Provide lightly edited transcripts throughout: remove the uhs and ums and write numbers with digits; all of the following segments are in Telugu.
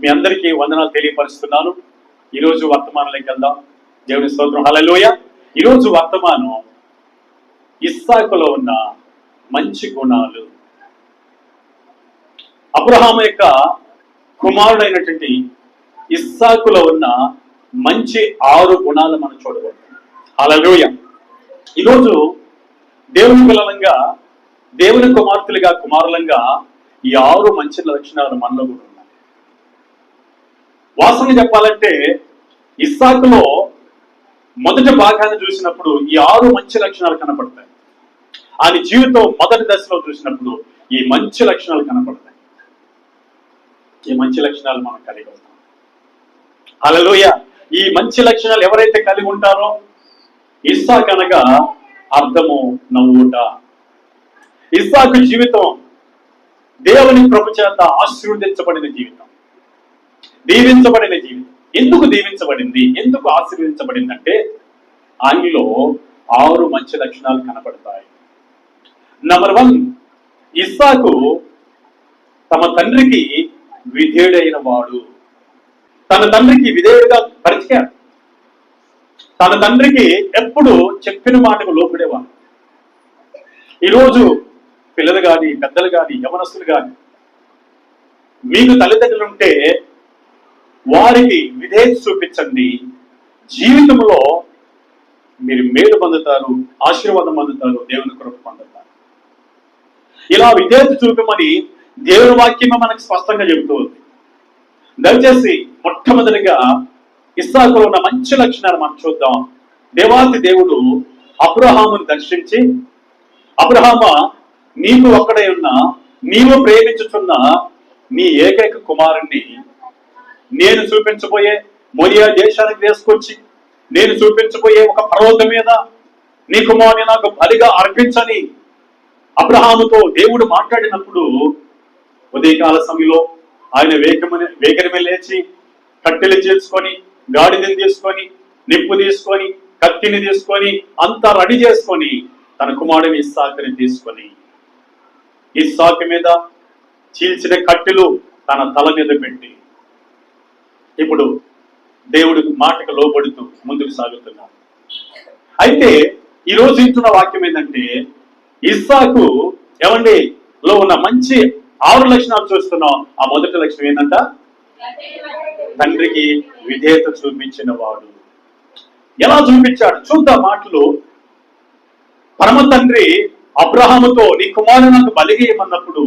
మీ అందరికీ వందనాలు తెలియపరుస్తున్నాను. ఈరోజు వర్తమానంలోకి వెళ్దాం. దేవుని స్తోత్రం, హల్లెలూయా. ఈరోజు వర్తమానం ఇస్సాకులో ఉన్న మంచి గుణాలు. అబ్రహాము యొక్క కుమారుడైనటువంటి ఇస్సాకులో ఉన్న మంచి 6 గుణాలు మనం చూడగలుగుతాం. హల్లెలూయా. ఈరోజు దేవుని పిల్లలంగా, దేవుని కుమార్తెలుగా, కుమారులంగా ఈ 6 మంచి లక్షణాలు మనలో కూడా ఉన్నాయి. వాస్తవంగా చెప్పాలంటే ఇస్సాకులో మొదటి భాగాన్ని చూసినప్పుడు ఈ 6 మంచి లక్షణాలు కనపడతాయి. ఆయన జీవితం మొదటి దశలో చూసినప్పుడు ఈ మంచి లక్షణాలు కనపడతాయి. ఈ మంచి లక్షణాలు మనం కలిగి ఉంటాం. హల్లెలూయా. ఈ మంచి లక్షణాలు ఎవరైతే కలిగి ఉంటారో, ఇస్సాకు అనగా అర్థము నవ్వుట. ఇస్సాకు జీవితం దేవుని కృప చేత ఆశీర్వదించబడిన జీవితం, దీవించబడిన జీవితం. ఎందుకు దీవించబడింది, ఎందుకు ఆశీర్వదించబడింది అంటే ఆయనలో 6 మంచి లక్షణాలు కనపడతాయి. నంబర్ 1, ఇస్సాకు తమ తండ్రికి విధేయుడైన వాడు. తన తండ్రికి విధేయుడిగా బ్రతికాడు. తన తండ్రికి ఎప్పుడు చెప్పిన మాటకు లోపడేవాడు. ఈరోజు పిల్లలు కానీ, పెద్దలు కానీ, యవనస్తులు కానీ, మీకు తల్లిదండ్రులు ఉంటే వారికి విధేయత చూపించండి. జీవితంలో మీరు మేలు పొందుతారు, ఆశీర్వాదం పొందుతారు, దేవుని కృప పొందుతారు. ఇలా విధేయత చూపమని దేవుని వాక్యమే మనకు స్పష్టంగా చెబుతూ ఉంది. దయచేసి మొట్టమొదటిగా ఇస్సాకులో ఉన్న మంచి లక్షణాలు మనం చూద్దాం. దేవాతి దేవుడు అబ్రహామును దర్శించి, అబ్రహామా, నీకు ఒక్కడే ఉన్నా, నీవు ప్రేమించుచున్న నీ ఏకైక కుమారుణ్ణి నేను చూపించబోయే మోరియా దేశానికి తీసుకొచ్చి, నేను చూపించబోయే ఒక పర్వతం మీద నీ కుమారుని నాకు బలిగా అర్పించని అబ్రహాముతో దేవుడు మాట్లాడినప్పుడు ఉదయకాల సమయంలో ఆయన వేగరమే లేచి కట్టెలు చేసుకొని, గాడిదని తీసుకొని, నిప్పు తీసుకొని, కత్తిని తీసుకొని, అంతా రెడీ చేసుకొని తన కుమారుని ఇస్సాకుని తీసుకొని, ఇస్సాకు మీద చీల్చిన కట్టెలు తన తల మీద పెట్టి ఇప్పుడు దేవుడి మాటకు లోబడుతూ ముందుకు సాగుతున్నారు. అయితే ఈరోజు ఇంటున్న వాక్యం ఏంటంటే, ఇస్సాకు ఏమండి లో ఉన్న మంచి 6 లక్షణాలు చూస్తున్నాం. ఆ మొదటి లక్షణం ఏంటంట, తండ్రికి విధేయత చూపించిన వాడు. ఎలా చూపించాడు చూద్దాం మాటలు. పరమ తండ్రి అబ్రహాముతో నీ కుమారుడు నాకు బలిగేయమన్నప్పుడు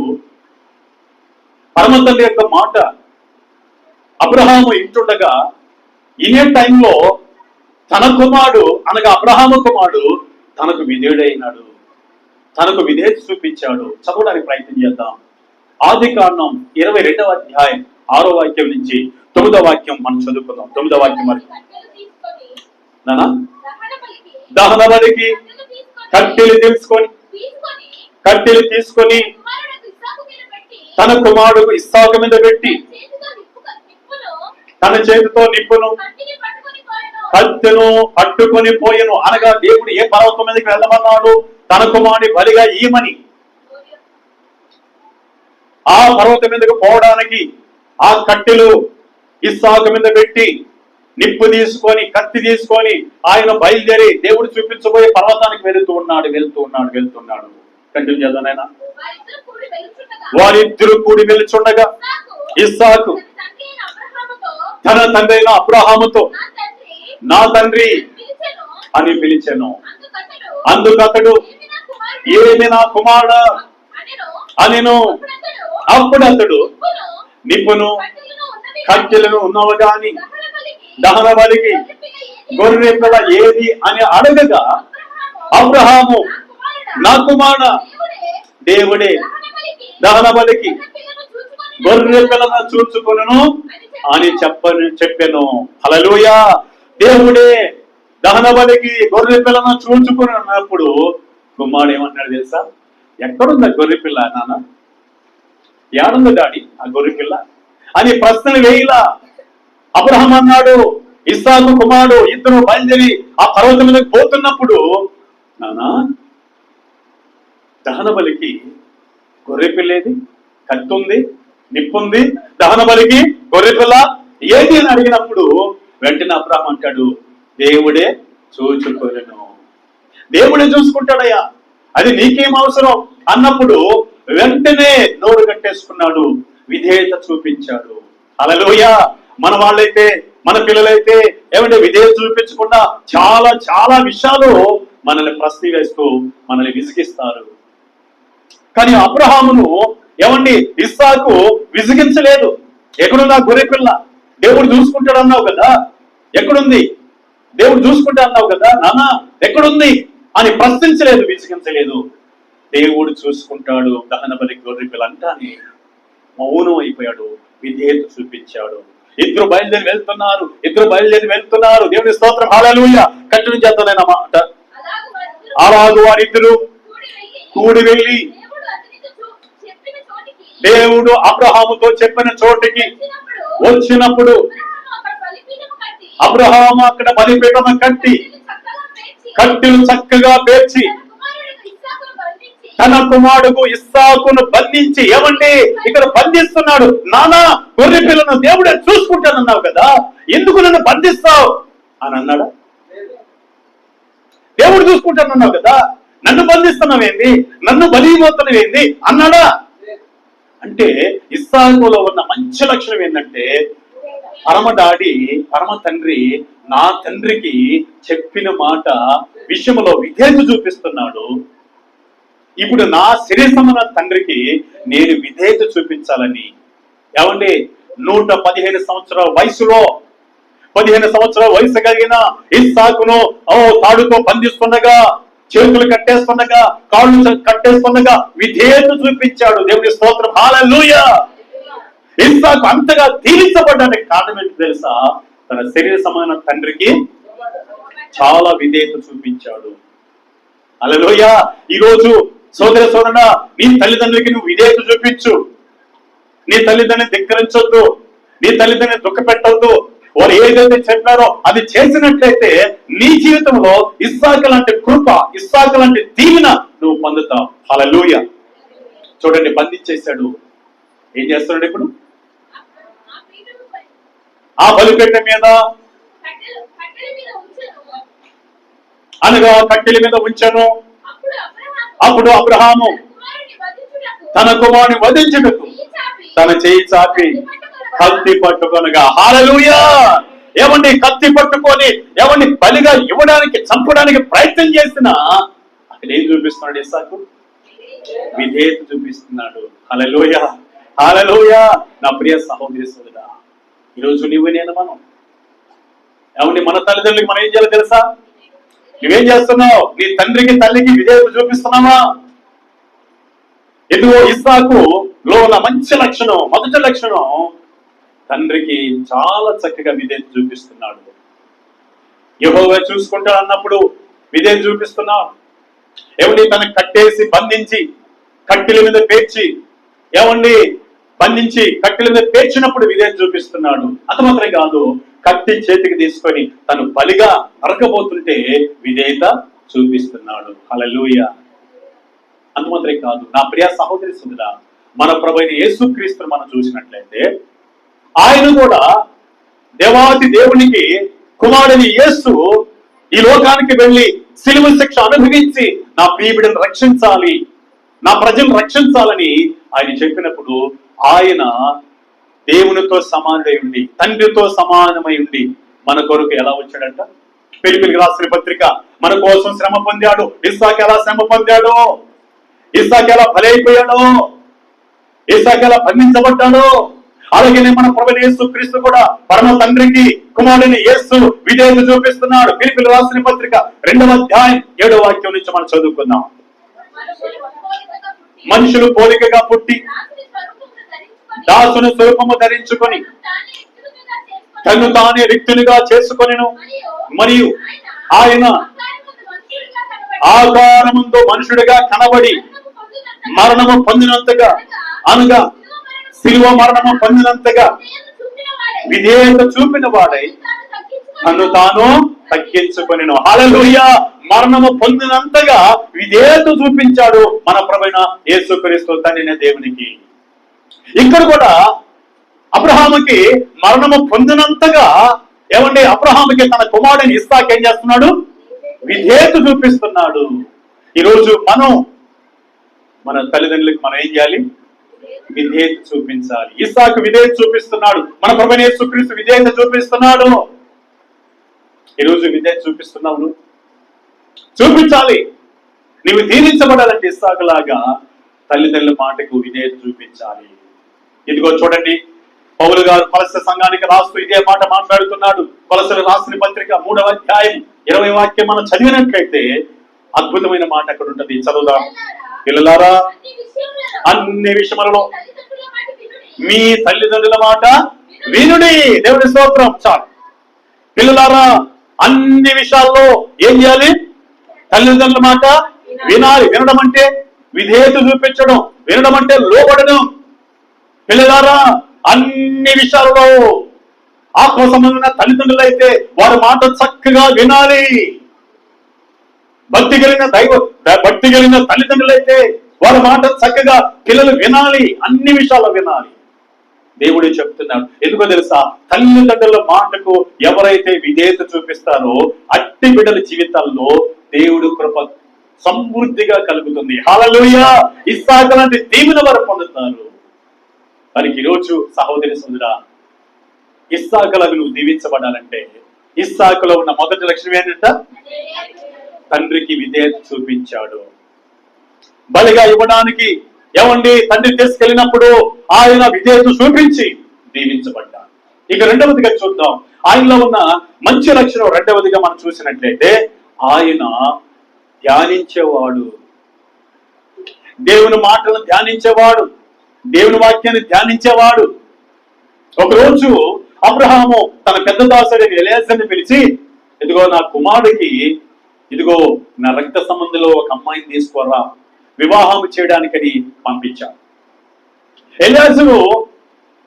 పరమ తండ్రి యొక్క మాట అబ్రహాము ఇంటుండగా ఇనే టైంలో తన కుమారుడు అనగా అబ్రహాము కుమారుడు తనకు విధేయుడైనాడు, తనకు విధేయత చూపించాడు. చదవడానికి ప్రయత్నం చేద్దాం. ఆదికాండం 22వ అధ్యాయం 6వ వాక్యం నుంచి 9వ వాక్యం మనం చదువుకుందాం. 9వ వాక్యం మరి నానా దహన బలికి కట్టెలు తీసుకొని తన కుమారుడు ఇస్సాకు మీద పెట్టి తన చేతితో నిప్పును కత్తెను పట్టుకొని పోయెను. అనగా దేవుడు ఏ పర్వతం మీదకి వెళ్ళమన్నాడు, తన కుమారుని బలిగా ఈమని. ఆ పర్వతం మీదకు పోవడానికి ఆ కట్టెలు ఇస్సాకు మీద పెట్టి, నిప్పు తీసుకొని, కత్తి తీసుకొని ఆయన బయలుదేరి దేవుడు చూపించబోయే పర్వతానికి వెళ్తూ ఉన్నాడు. కంటిన్యూ చేద్దాం నాయనా. వారిద్దరు కూడి వెళ్తుండగా ఇస్సాకు తన తండ్రి అయిన అబ్రహాముతో నా తండ్రి అని పిలిచెను. అందుకతడు ఏమి నా కుమారుడా అనెను. అప్పుడు అతడు నిప్పును కట్టెలను ఉన్నవి గాని దహన బలికి గొర్రె పిల్ల ఏది అని అడగగా అబ్రహాము నా కుమారుడా దేవుడే దహన బలికి గొర్రె పిల్లను చూచుకొనును అని చెప్పెను. హల్లెలూయా. దేవుడే దహన బలికి గొర్రె పిల్లను చూచుకొని అన్నప్పుడు కుమారుడు ఏమన్నాడు తెలుసా? ఎక్కడుంది ఆ గొర్రె పిల్ల నాన్న, ఏడుంది డాడీ ఆ గొర్రె పిల్ల అని ప్రశ్నలు వేయిలా. అబ్రహాం అన్నాడు, ఇస్సాకు కుమారుడు ఇద్దరు బయలుదేరి ఆ పర్వతం మీదకి పోతున్నప్పుడు, నానా దహన బలికి గొర్రె పిల్లేది, కత్తి ఉంది, నిప్పుంది, దహన బలికి గొర్రెపిల్ల ఏది అని అడిగినప్పుడు వెంటనే అబ్రాహాము అంటాడు, దేవుడే చూచుకొనెను. దేవుడే చూసుకుంటాడయ్యా, అది నీకేం అవసరం అన్నప్పుడు వెంటనే నోరు కట్టేసుకున్నాడు, విధేయత చూపించాడు. హల్లెలూయా. మన వాళ్ళైతే, మన పిల్లలైతే ఏమంటే విధేయత చూపించకుండా చాలా చాలా విషయాలు మనల్ని ప్రశ్న వేస్తూ మనల్ని విసిగిస్తారు. కానీ అబ్రహామును ఏమండి ఇస్సాకు విసిగించలేదు. ఎక్కడుంది ఆ గొర్రె పిల్ల? దేవుడు చూసుకుంటాడు అన్నావు కదా, ఎక్కడుంది? దేవుడు చూసుకుంటా అన్నావు కదా నాన్న, ఎక్కడుంది అని ప్రశ్నించలేదు, విసిగించలేదు. దేవుడు చూసుకుంటాడు, దహన బలి గొర్రె పిల్ల అంటానే మౌనం అయిపోయాడు, విధేయత చూపించాడు. ఇద్దరు బయలుదేరి వెళ్తున్నారు. దేవుని స్తోత్రం, హల్లెలూయా. కంటిన్యూ చేద్దాం అన్నమాట. అలాగూ వారిద్దరు కూడి వెళ్ళి దేవుడు అబ్రహాముతో చెప్పిన చోటికి వచ్చినప్పుడు అబ్రహాము అక్కడ బలిపీఠం కట్టి కట్టెలు చక్కగా పేర్చి తన కుమారుడు ఇస్సాకును బంధించి, ఏమండి ఇక్కడ బంధిస్తున్నాడు, నానా గొర్రె పిల్లను దేవుడే చూసుకుంటానన్నావు కదా, ఎందుకు నన్ను బంధిస్తావు అని అన్నాడా? దేవుడు చూసుకుంటానన్నావు కదా, నన్ను బంధిస్తున్నావేంది, నన్ను బలిపోతున్నావేంది అన్నాడా? అంటే ఇస్సాకులో ఉన్న మంచి లక్షణం ఏంటంటే, పరమ తండ్రి నా తండ్రికి చెప్పిన మాట విషయంలో విధేయత చూపిస్తున్నాడు. ఇప్పుడు నా శరీరమైన తండ్రికి నేను విధేయత చూపించాలని, ఏమండి 115 సంవత్సరాల వయసులో 15 సంవత్సరాల వయసు కలిగిన ఇస్సాకును తాడుతో బంధిస్తుండగా, చేతులు కట్టేస్తుండగా, కాళ్ళు కట్టేస్తుండగా విధేయత చూపించాడు. దేవుని స్తోత్రం, హల్లెలూయా. ఇస్సాకు అంతగా దీవించబడ్డానికి కారణం ఏంటి తెలుసా? తన శరీర సమాన తండ్రికి చాలా విధేయత చూపించాడు. హల్లెలూయా. ఈరోజు సోదరుడా, నీ తల్లిదండ్రులకి నువ్వు విధేయత చూపించు. నీ తల్లిదండ్రుని ధిక్కరించొద్దు, నీ తల్లిదండ్రుని దుఃఖ పెట్టవద్దు. వారు ఏదైతే చెప్పారో అది చేసినట్లయితే నీ జీవితంలో ఇస్సాకు లాంటి కృప, ఇస్సాకు లాంటి దీవెన నువ్వు పొందుతావు. హల్లెలూయా. చూడండి, బంధించేశాడు. ఏం చేస్తున్నాడు ఇప్పుడు? ఆ బలిపీఠం మీద అనగా కట్టెల మీద ఉంచాను. అప్పుడు అబ్రహాము తన కుమారుని వధించుటకు తన చేయి చాపి కత్తి పట్టుకొనగా, హల్లెలూయా. ఏమండి కత్తి పట్టుకొని ఏమండి బలిగా ఇవ్వడానికి, చంపడానికి ప్రయత్నం చేసిన అక్కడ ఏం చూపిస్తున్నాడు ఇస్సాకు? విధేయత చూపిస్తున్నాడు. హల్లెలూయా, హల్లెలూయా. నా ప్రియ సహోదరి సోదరా, ఈరోజు మనం ఏమండి మన తల్లిదండ్రులకి మనం ఏం చేయాలో తెలుసా? నువ్వేం చేస్తున్నావు? నీ తండ్రికి తల్లికి విధేయత చూపిస్తున్నావా? ఇదిగో ఇస్సాకు లో ఉన్న మంచి లక్షణం, మొదటి లక్షణం, తండ్రికి చాలా చక్కగా విధేయత చూపిస్తున్నాడు. యెహోవా చూసుకుంటాడు అన్నప్పుడు విధేయత చూపిస్తున్నాడు. ఏమండి తనకు కట్టేసి బంధించి కట్టెల మీద పేర్చి, ఏమండి బంధించి కట్టెల మీద పేర్చినప్పుడు విధేయత చూపిస్తున్నాడు. అంత మాత్రమే కాదు, కత్తి చేతికి తీసుకొని తను బలిగా నరకబోతుంటే విధేయత చూపిస్తున్నాడు. హల్లెలూయా. అంత మాత్రమే కాదు, నా ప్రియ సహోదరి సోదరా, మన ప్రభువైన యేసుక్రీస్తును మనం చూసినట్లయితే ఆయన కూడా దేవాది దేవునికి కుమారుని యేసు ఈ లోకానికి వెళ్ళి శిలువ శిక్ష అనుభవించి నా ప్రియబిడ్డను రక్షించాలి, నా ప్రజలను రక్షించాలని ఆయన చెప్పినప్పుడు ఆయన దేవునితో సమానమై ఉండి, తండ్రితో సమానమై ఉండి మన కొరకు ఎలా వచ్చాడంట? ఫిలిప్పీయులకు రాసిన పత్రిక, మన కోసం శ్రమ పొందాడు. ఇస్సాకు ఎలా శ్రమ పొందాడు, ఇస్సాకు ఎలా బలైపోయాడో, ఇస్సాకు ఎలా బంధించబడ్డాడో, అలాగే మన ప్రభువైన యేసుక్రీస్తు కూడా పరమ తండ్రికి కుమారుని యేసు విధేయత చూపిస్తున్నాడు. ఫిలిప్పీయులకు రాసిన పత్రిక 2వ అధ్యాయం 7వ వాక్యం నుంచి మనం చదువుకుందాం. మనుషులు పోలికగా పుట్టి దాసుని స్వరూపము ధరించుకొని తను తానే రిక్తునిగా చేసుకొనెను. మరియు ఆయన ఆకారముతో మనుషుడిగా కనబడి మరణము పొందినంతగా, అనగా శిలువ మరణము పొందినంతగా విధేయత చూపిన వాడై తను తాను తగ్గించుకొనెను. హల్లెలూయా. మరణము పొందినంతగా విధేయత చూపించాడు మన ప్రభువైన యేసుక్రీస్తు తండ్రి దేవునికి. ఇక్కడ కూడా అబ్రహాముకి మరణము పొందినంతగా ఏమండి అబ్రహాముకి తన కుమారుడిని ఇస్సాకు ఏం చేస్తున్నాడు? విధేయత చూపిస్తున్నాడు. ఈరోజు మన తల్లిదండ్రులకు మనం ఏం చేయాలి? విధేయత చూపించాలి. ఇస్సాకు విధేయత చూపిస్తున్నాడు. మన ప్రభువైన యేసుక్రీస్తు విధేయత చూపిస్తున్నాడు. ఈరోజు విధేయత చూపిస్తున్నావు, చూపించాలి. నీవు దీవించబడాలంటే ఇస్సాకు లాగా తల్లిదండ్రుల మాటకు విధేయత చూపించాలి. ఇదిగో చూడండి, పౌలు గారు కొలస్సె సంఘానికి రాస్తూ ఇదే మాట మాట్లాడుతున్నాడు. కొలస్సెలు రాసిన పత్రిక 3వ అధ్యాయం 20వ వాక్యం మనం చదివినట్లయితే అద్భుతమైన మాట అక్కడ ఉంటది. చదువుదాం. పిల్లలారా, అన్ని విషయములలో మీ తల్లిదండ్రుల మాట వినుడి. దేవుని స్తోత్రం. చాలు. పిల్లలారా, అన్ని విషయాల్లో ఏం చేయాలి? తల్లిదండ్రుల మాట వినాలి. వినడం అంటే విధేయత చూపించడం, వినడం అంటే లోబడడం. పిల్లలారా, అన్ని విషయాల్లో ఆత్మ సంబంధమైన తల్లిదండ్రులు అయితే వారి మాట చక్కగా వినాలి. భక్తి కలిగిన తల్లిదండ్రులు అయితే వారి మాట చక్కగా పిల్లలు వినాలి. అన్ని విషయాల్లో వినాలి. దేవుడే చెప్తున్నాడు. ఎందుకో తెలుసా? తల్లిదండ్రుల మాటకు ఎవరైతే విధేయత చూపిస్తారో అట్టి బిడ్డల జీవితాల్లో దేవుడు కృప సమృద్ధిగా కలుగుతుంది. హల్లెలూయా. ఇస్సాకు లాంటి దీవెన వారు పొందుతారు. మనకి ఈరోజు సహోదరి సోదరా, ఇస్సాకులకు నువ్వు దీవించబడాలంటే ఇస్సాకులో ఉన్న మొదటి లక్షణం ఏంటంట? తండ్రికి విధేయత చూపించాడు. బలిగా ఇవ్వడానికి ఏమండి తండ్రి తీసుకెళ్ళినప్పుడు ఆయన విధేయత చూపించి దీవించబడ్డాడు. ఇక రెండవదిగా చూద్దాం. ఆయనలో ఉన్న మంచి లక్షణం రెండవదిగా మనం చూసినట్లయితే ఆయన ధ్యానించేవాడు. దేవుని మాటలను ధ్యానించేవాడు, దేవుని వాక్యాన్ని ధ్యానించేవాడు. ఒకరోజు అబ్రహాము తన పెద్ద దాసుడి ఎలియాజరుని పిలిచి, ఇదిగో నా కుమారుడికి ఇదిగో నా రక్త సంబంధిలో ఒక అమ్మాయిని తీసుకోరా, వివాహం చేయడానికని పంపించాడు. ఎలియాజరు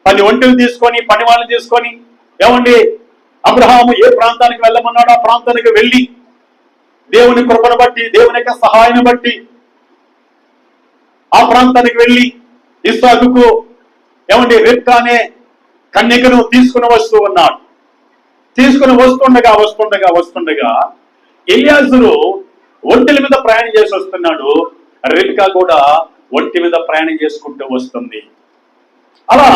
10 ఒంటెలు తీసుకొని, పని వాళ్ళని తీసుకొని ఏమండి అబ్రహాము ఏ ప్రాంతానికి వెళ్ళమన్నాడో ఆ ప్రాంతానికి వెళ్ళి దేవుని కృపను బట్టి, దేవుని యొక్క సహాయాన్ని బట్టి ఆ ప్రాంతానికి వెళ్ళి ఇస్సాకుకు ఏమండి రిబ్కా అనే కన్యకను తీసుకుని వస్తూ ఉన్నాడు. తీసుకుని వస్తుండగా ఎలియాజరు ఒంటెల మీద ప్రయాణం చేసి వస్తున్నాడు. రిబ్కా కూడా ఒంటి మీద ప్రయాణం చేసుకుంటూ వస్తుంది. అలా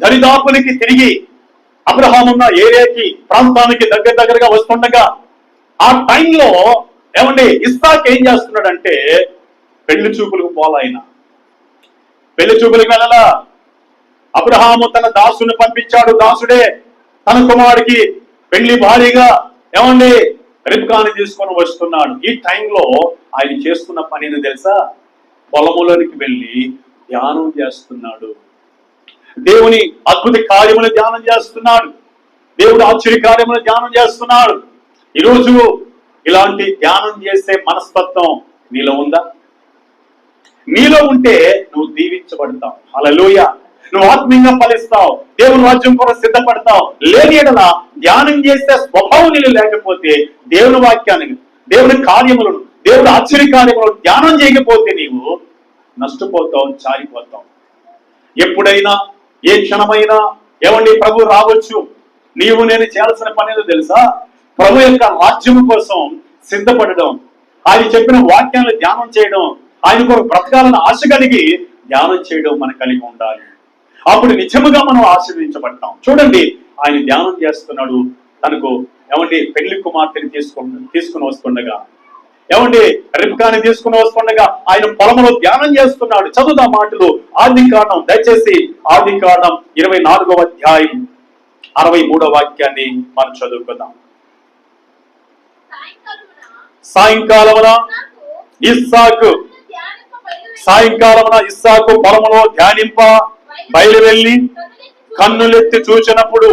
దరిదాపులకి తిరిగి అబ్రహాము ఉన్న ఏరియాకి, ప్రాంతానికి దగ్గరగా వస్తుండగా ఆ టైంలో ఏమండి ఇస్సాకు ఏం చేస్తున్నాడంటే పెళ్లి చూపులకు పోలాయన. పెళ్లి చూపులకు వెళ్ళలా. అబ్రహాము తన దాసుని పంపించాడు. దాసుడే తన కుమారుడికి పెళ్లి భారీగా ఏమండి రిబ్కాని తీసుకొని వస్తున్నాడు. ఈ టైంలో ఆయన చేస్తున్న పనిని తెలుసా? పొలములోనికి వెళ్ళి ధ్యానం చేస్తున్నాడు. దేవుని అద్భుత కార్యములు ధ్యానం చేస్తున్నాడు. దేవుడు ఆశ్చర్య కార్యములు ధ్యానం చేస్తున్నాడు. ఈరోజు ఇలాంటి ధ్యానం చేసే మనస్తత్వం నీలో ఉందా? నీలో ఉంటే నువ్వు దీవించబడతావు. హల్లెలూయా. నువ్వు ఆత్మీయంగా ఫలిస్తావు, దేవుని రాజ్యం కొరకు సిద్ధపడతావు. లేని ఎడల ధ్యానం చేసే స్వభావం నీళ్ళు లేకపోతే, దేవుని వాక్యాన్ని, దేవుని కార్యములను, దేవుడు ఆశ్చర్య కార్యములను ధ్యానం చేయకపోతే నీవు నష్టపోతావు, చారిపోతావు. ఎప్పుడైనా ఏ క్షణమైనా ఏమండి ప్రభు రావచ్చు. నీవు నేను చేయాల్సిన పని ఏదో తెలుసా? ప్రభు యొక్క రాజ్యం కోసం సిద్ధపడడం, ఆయన చెప్పిన వాక్యాలను ధ్యానం చేయడం, ఆయన కొరకు బ్రతకాలని ఆశ కలిగి ధ్యానం చేయడం మనకు కలిగి ఉండాలి. అప్పుడు నిజముగా మనం ఆశీర్వదించబడతాం. చూడండి, ఆయన ధ్యానం చేస్తున్నాడు. తనకు ఏమండి పెళ్లి కుమార్తెని తీసుకుని వస్తుండగా, ఏమండి రిబ్కాని తీసుకుని వస్తుండగా ఆయన పొలంలో ధ్యానం చేస్తున్నాడు. చదువుదా మాటలు. ఆదికాండం, దయచేసి ఆదికాండం 24వ అధ్యాయం 63వ వాక్యాన్ని మనం చదువుకుందాం. సాయంకాలమున ఇస్సాకు పొలములో ధ్యానింప బయలు వెళ్ళి కన్నులెత్తి చూచినప్పుడు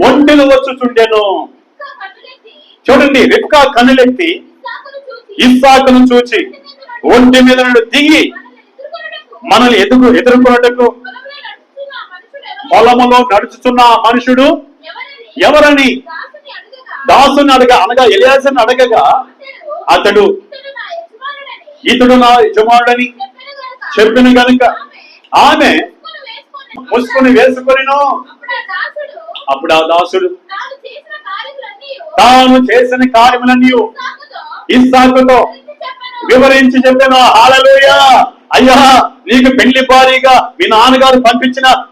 ఒంటెలు వచ్చుచుండెను. చూడండి, రిబ్కా కన్నులెత్తి ఇస్సాకును చూచి ఒంటి మీద నుండి దిగి మనల్ని ఎదుర్కొన్నటకు పొలములో నడుచుతున్న మనుషుడు ఎవరని దాసుని అనగా ఎలియాజరుని అడగగా అతడు ఇతడు నా యజమానుడని చెప్పిన గనుక ఆమె ముసుకుని వేసుకొనిను. అప్పుడు ఆ దాసుడు తాను చేసిన కార్యములన్నీ ఇస్సాకుతో వివరించి చెప్పాను. హల్లెలూయా. అయ్యా, నీకు పెళ్లి భారీగా మీ నాన్నగారు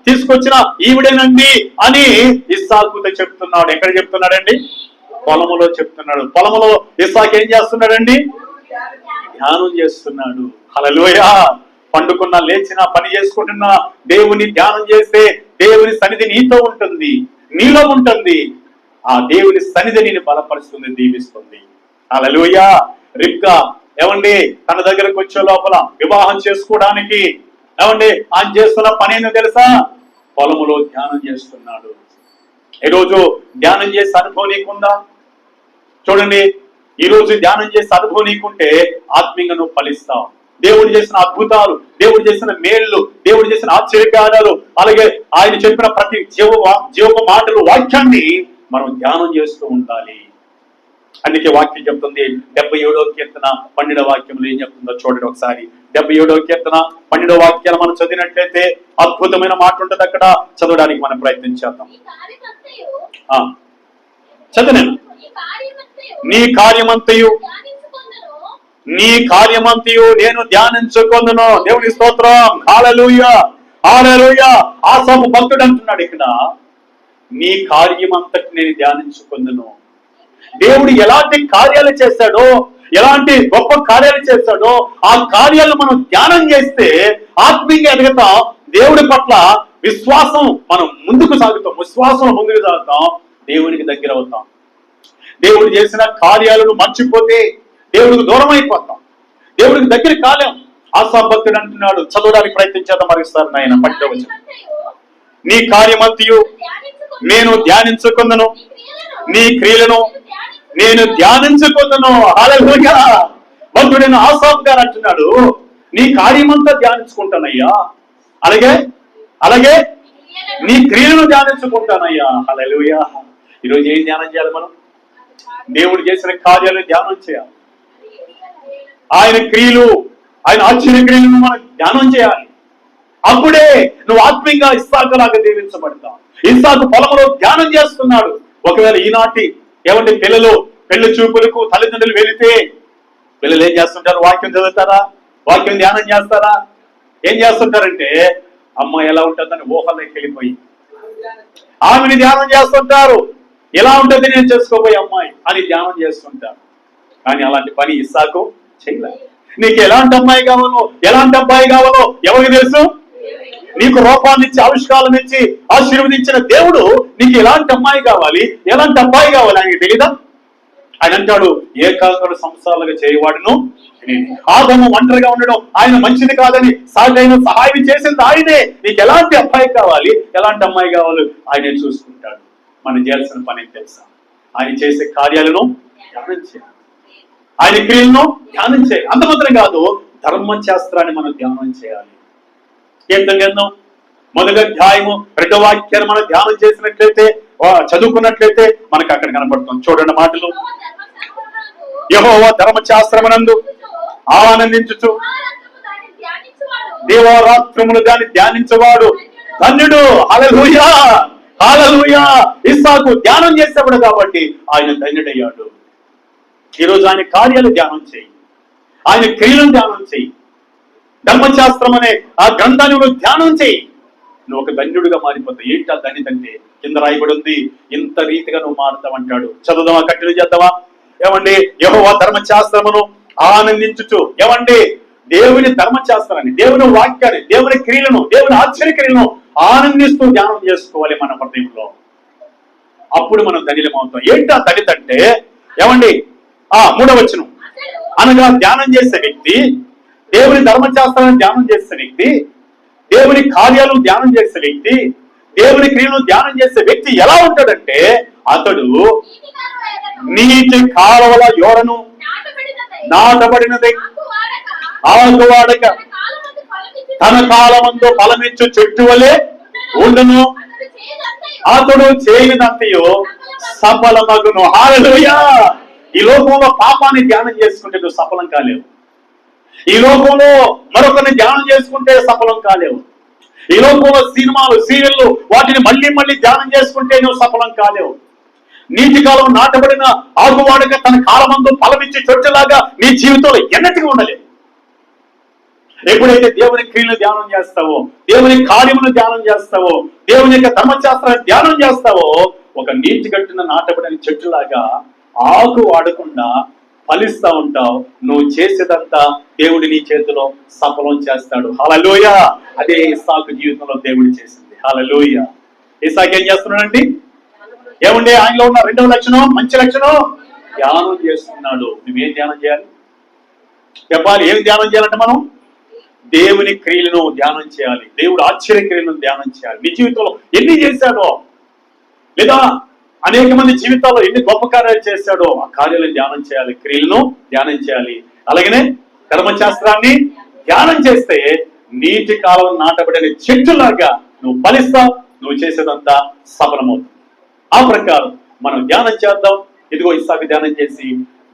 తీసుకొచ్చిన ఈవిడేనండి అని ఇస్సాకుతో చెప్తున్నాడు. ఎక్కడ చెప్తున్నాడండి? పొలములో చెప్తున్నాడు. పొలములో ఇస్సాకు ఏం చేస్తున్నాడండి? ధ్యానం చేస్తున్నాడు. హల్లెలూయా. పండుకున్నా లేచినా పని చేసుకుంటున్నా దేవుని ధ్యానం చేస్తే దేవుని సన్నిధి నీతో ఉంటుంది, నీలో ఉంటుంది. ఆ దేవుని సన్నిధి నేను బలపరుస్తుంది, దీవిస్తుంది. హల్లెలూయా. రిబ్కా ఏమండి తన దగ్గరకు వచ్చే లోపల వివాహం చేసుకోవడానికి ఏమండి ఆయన చేస్తున్న పని ఏంటో తెలుసా? పొలములో ధ్యానం చేస్తున్నాడు. ఈరోజు ధ్యానం చేసి అనుభవం నీకుందా? చూడండి, ఈ రోజు ధ్యానం చేసి అనుభవం నీకుంటే ఆత్మీయంగా నువ్వు ఫలిస్తావు. దేవుడు చేసిన అద్భుతాలు, దేవుడు చేసిన మేళ్లు, దేవుడు చేసిన ఆశ్చర్యకార్యాలు, అలాగే ఆయన చెప్పిన ప్రతి జీవ మాటలు, వాక్యాన్ని మనం ధ్యానం చేస్తూ ఉండాలి. అందుకే వాక్యం చెప్తుంది. 77వ కీర్తన 12వ వాక్యంలో ఏం చెప్తుందో చూడండి ఒకసారి. 77వ కీర్తన 12వ వాక్యాలు మనం చదివినట్లయితే అద్భుతమైన మాట ఉంటుంది. అక్కడ చదవడానికి మనం ప్రయత్నం చేద్దాం. చదివాను. నీ కార్యమంతయు నేను ధ్యానించుకొందును. దేవుని స్తోత్రం. హల్లెలూయా, హల్లెలూయా. ఆసాపు భక్తుడు అంటున్నాడు ఇక్కడ, నీ కార్యమంతటి నేను ధ్యానించుకొందును. దేవుడు ఎలాంటి కార్యాలు చేశాడో, ఎలాంటి గొప్ప కార్యాలు చేశాడో ఆ కార్యాలు మనం ధ్యానం చేస్తే ఆత్మీయంగా ఎదుగుతాం. దేవుడి పట్ల విశ్వాసం మనం ముందుకు సాగుతాం, విశ్వాసం ముందుకు సాగుతాం, దేవునికి దగ్గర అవుతాం. దేవుడు చేసిన కార్యాలను మర్చిపోతే దేవుడికి దూరం అయిపోతాం, దేవుడికి దగ్గర కాలేం. ఆశాభక్తుడు అంటున్నాడు. చదవడానికి ప్రయత్నించేద్దాం. మరిస్తారు నాయన 12వ వచనం. నీ కార్యమంతయు నేను ధ్యానించుకొందును, నీ క్రియలను నేను ధ్యానించుకొందును. హల్లెలూయా. భక్తుడైన ఆసాఫ్ గారు అంటున్నాడు, నీ కార్యమంతా ధ్యానించుకుంటానయ్యా, అలాగే నీ క్రియలను ధ్యానించుకుంటానయ్యా. హల్లెలూయా. ఈరోజు ఏం ధ్యానం చేయాలి మనం? దేవుడు చేసిన కార్యాలను ధ్యానం చేయాలి. ఆయన క్రియలు, ఆయన ఆశ్చర్య క్రియలను మనం ధ్యానం చేయాలి. అప్పుడే నువ్వు ఆత్మీయంగా ఇస్సాకులాగా దీవించబడతావు. ఇస్సాకు పొలంలో ధ్యానం చేస్తున్నాడు. ఒకవేళ ఈనాటి ఏమంటే పెళ్లి చూపులకు తల్లిదండ్రులు వెళితే పిల్లలు ఏం చేస్తుంటారు? వాక్యం చదువుతారా? వాక్యం ధ్యానం చేస్తారా? ఏం చేస్తుంటారంటే అమ్మాయి ఎలా ఉంటుందని ఊహల్లోకి వెళ్ళిపోయి ఆమెని ధ్యానం చేస్తుంటారు. ఎలా ఉంటుంది నేను చేసుకోబోయే అమ్మాయి అని ధ్యానం చేస్తుంటారు. కానీ అలాంటి పని ఇస్సాకు చేయలేదు. నీకు ఎలాంటి అమ్మాయి కావాలో, ఎలాంటి అబ్బాయి కావాలో ఎవరికి తెలుసు? నీకు రూపాన్ని ఇచ్చి ఆవిష్కారం ఇచ్చి ఆశీర్వదించిన దేవుడు నీకు ఎలాంటి అమ్మాయి కావాలి, ఎలాంటి అబ్బాయి కావాలి ఆయనకి తెలీదా? ఆయన అంటాడు, ఏకాగ్ర సంవత్సరాలుగా చేయవాడును. ఆదాము ఒంటరిగా ఉండడం ఆయన మంచిది కాదని సాగైన సహాయం చేసింది ఆయనే. నీకు ఎలాంటి అబ్బాయి కావాలి, ఎలాంటి అమ్మాయి కావాలి ఆయనే చూసుకుంటాడు. మనం చేయాల్సిన పని తెలుసా? ఆయన చేసే కార్యాలను ధ్యానం చేయాలి, ఆయన క్రియలను ధ్యానం చేయాలి. అంత మాత్రం కాదు, ధర్మశాస్త్రాన్ని మనం ధ్యానం చేయాలి. గ్రంథం 1వ అధ్యాయము 2వ వాక్యాన్ని మనం ధ్యానం చేసినట్లయితే, చదువుకున్నట్లయితే మనకు అక్కడ కనపడుతుంది. చూడండి మాటలు. యెహోవా ధర్మశాస్త్రమునందు ఆనందించుచు దేవరాత్రములు దాన్ని ధ్యానించేవాడు ధన్యుడు. హల్లెలూయా, హల్లెలూయా. ఇస్సాకు ధ్యానం చేసేవాడు కాబట్టి ఆయన ధన్యుడయ్యాడు. ఈరోజు ఆయన కార్యాలు ధ్యానం చేయి, ఆయన క్రియలను ధ్యానం చేయి, ధర్మశాస్త్రం అనే ఆ గ్రంథాన్ని నువ్వు ధ్యానం చేయి. నువ్వు ఒక ధన్యుడిగా మారిపోతావు. ఏంటి ఆ ధన్యత అంటే? కింద రాయబడి ఉంది, ఇంత రీతిగా నువ్వు మారుతావంటాడు. చదువుదామా? కంటిన్యూ చేద్దామా? ఏమండి, యెహోవా ధర్మశాస్త్రమును ఆనందించుచు. ఏమండి, దేవుని ధర్మశాస్త్రాన్ని, దేవుని వాక్యాన్ని, దేవుని క్రియలను, దేవుని ఆశ్చర్య క్రియలను ఆనందిస్తూ ధ్యానం చేసుకోవాలి మన హృదయంలో. అప్పుడు మనం ధన్యులమవుతాం. ఏంటి ఆ ధన్యత అంటే? ఏమండి, 3వ వచనం. అనగా ధ్యానం చేసే వ్యక్తి, దేవుని ధర్మశాస్త్రాన్ని ధ్యానం చేసే వ్యక్తి, దేవుని కార్యాలను ధ్యానం చేసే వ్యక్తి, దేవుని క్రియలను ధ్యానం చేసే వ్యక్తి ఎలా ఉంటాడంటే, అతడు నీటి కాలువల యోరను నాటబడినది ఆకువాడక తన కాలమందు ఫలమిచ్చు చెట్టు వలె ఉండును, అతడు చేయనంతయో సఫలమగును. హల్లెలూయా. ఈ లోకంలో పాపాన్ని ధ్యానం చేసుకుంటే నువ్వు సఫలం కాలేవు. ఈ లోకంలో మరొకరిని ధ్యానం చేసుకుంటే సఫలం కాలేవు. ఈ లోకంలో సినిమాలు, సీరియళ్ళు వాటిని మళ్ళీ మళ్ళీ ధ్యానం చేసుకుంటే నువ్వు సఫలం కాలేవు. నీటి కాలం నాటబడిన ఆకువాడక తన కాలమందు ఫలమిచ్చి చొచ్చులాగా నీ జీవితంలో ఎన్నటికీ ఉండలేదు. ఎప్పుడైతే దేవుని క్రియలు ధ్యానం చేస్తావో, దేవుని కార్యమును ధ్యానం చేస్తావో, దేవుని యొక్క ధర్మశాస్త్రాన్ని ధ్యానం చేస్తావో, ఒక నీటి గట్టున నాటబడిన చెట్టులాగా ఆకు వాడకుండా ఫలిస్తా ఉంటావు. నువ్వు చేసేదంతా దేవుడి నీ చేతిలో సఫలం చేస్తాడు. హల్లెలూయా. అదే ఇస్సాకు జీవితంలో దేవుడు చేసింది. హల్లెలూయా. ఇస్సాకు ఏం చేస్తున్నాడండి? ఏముండే ఆయనలో ఉన్న రెండవ లక్షణం, మంచి లక్షణం, ధ్యానం చేస్తున్నాడు. నువ్వేం ధ్యానం చేయాలి చెప్పాలి? ఏం ధ్యానం చేయాలంటే మనం దేవుని క్రియలను ధ్యానం చేయాలి. దేవుడు ఆశ్చర్య క్రియలను ధ్యానం చేయాలి. నీ జీవితంలో ఎన్ని చేశాడో, లేదా అనేక మంది జీవితాల్లో ఎన్ని గొప్ప కార్యాలు చేశాడో ఆ కార్యాలను ధ్యానం చేయాలి, క్రియలను ధ్యానం చేయాలి. అలాగనే ధర్మశాస్త్రాన్ని ధ్యానం చేస్తే నీటి కాలం నాటబడిన చెట్టులాగా నువ్వు ఫలిస్తావు. నువ్వు చేసేదంతా సఫలమవుతుంది. ఆ ప్రకారం మనం ధ్యానం చేద్దాం. ఇదిగో ఇస్సాకు ధ్యానం చేసి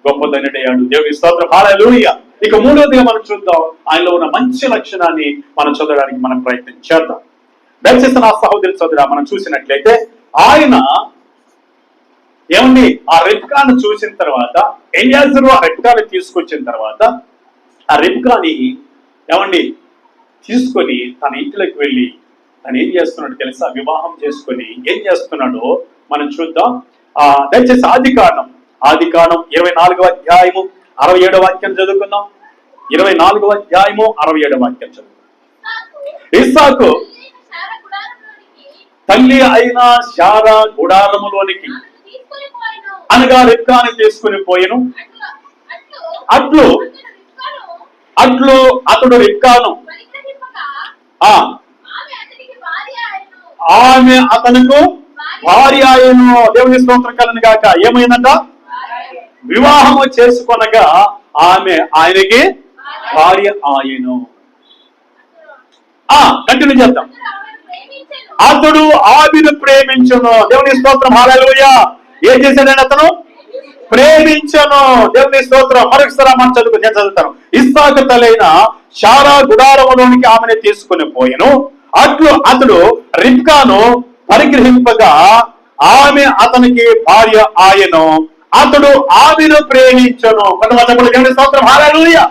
గొప్ప ధన్యుడయ్యాడు. దేవుని స్తోత్రం. హల్లెలూయా. ఇక మూడవదిగా మనం చూద్దాం, ఆయనలో ఉన్న మంచి లక్షణాన్ని మనం చదవడానికి మనం ప్రయత్నం చేద్దాం. దయచేసి నా సహోదరి సోదరా, మనం చూసినట్లయితే ఆయన ఏమండి ఆ రిబ్కాను చూసిన తర్వాత, ఎలియాజరు ఆ రిబ్కాను తీసుకొచ్చిన తర్వాత, ఆ రిబ్కాని ఏమండి తీసుకొని తన ఇంట్లోకి వెళ్ళి తను ఏం చేస్తున్నాడు తెలుసా? వివాహం చేసుకొని ఏం చేస్తున్నాడో మనం చూద్దాం. దయచేసి ఆదికాండం 24వ అధ్యాయము 67వ వాక్యం చదువుకుందాం. 24వ అధ్యాయము 67వ వాక్యం చదువుకుందాం. ఇస్సాకు తల్లి అయిన శారా గుడారములోనికి అనగా రిబ్కాను తీసుకుని పోయెను. అట్లు అతడు రిబ్కాను ఆమె అతనుకు భార్య ఆయను. దేవుని స్తోత్రం కలను గాక. ఏమైందంట? వివాహము చేసుకొనగా ఆమె ఆయనకి భార్య ఆయను. కంటిన్యూ చేద్దాం. అతడు ఆమెను ప్రేమించును. దేవుని స్తోత్రం. హల్లెలూయా. ఏం చేశాడని? అతను ప్రేమించను. దేవుని స్తోత్రం. మరొకసారి మనం నేను చదువుతాను. ఇస్సాకు తలైన శారా గుడారములోనికి ఆమెను తీసుకుని పోయెను. అట్లు అతడు రిబ్కాను పరిగ్రహింపగా ఆమె అతనికి భార్య ఆయను. అతడు ఆమెను ప్రేమించను. కొంతమంది దేవుని స్తోత్రం. హల్లెలూయా.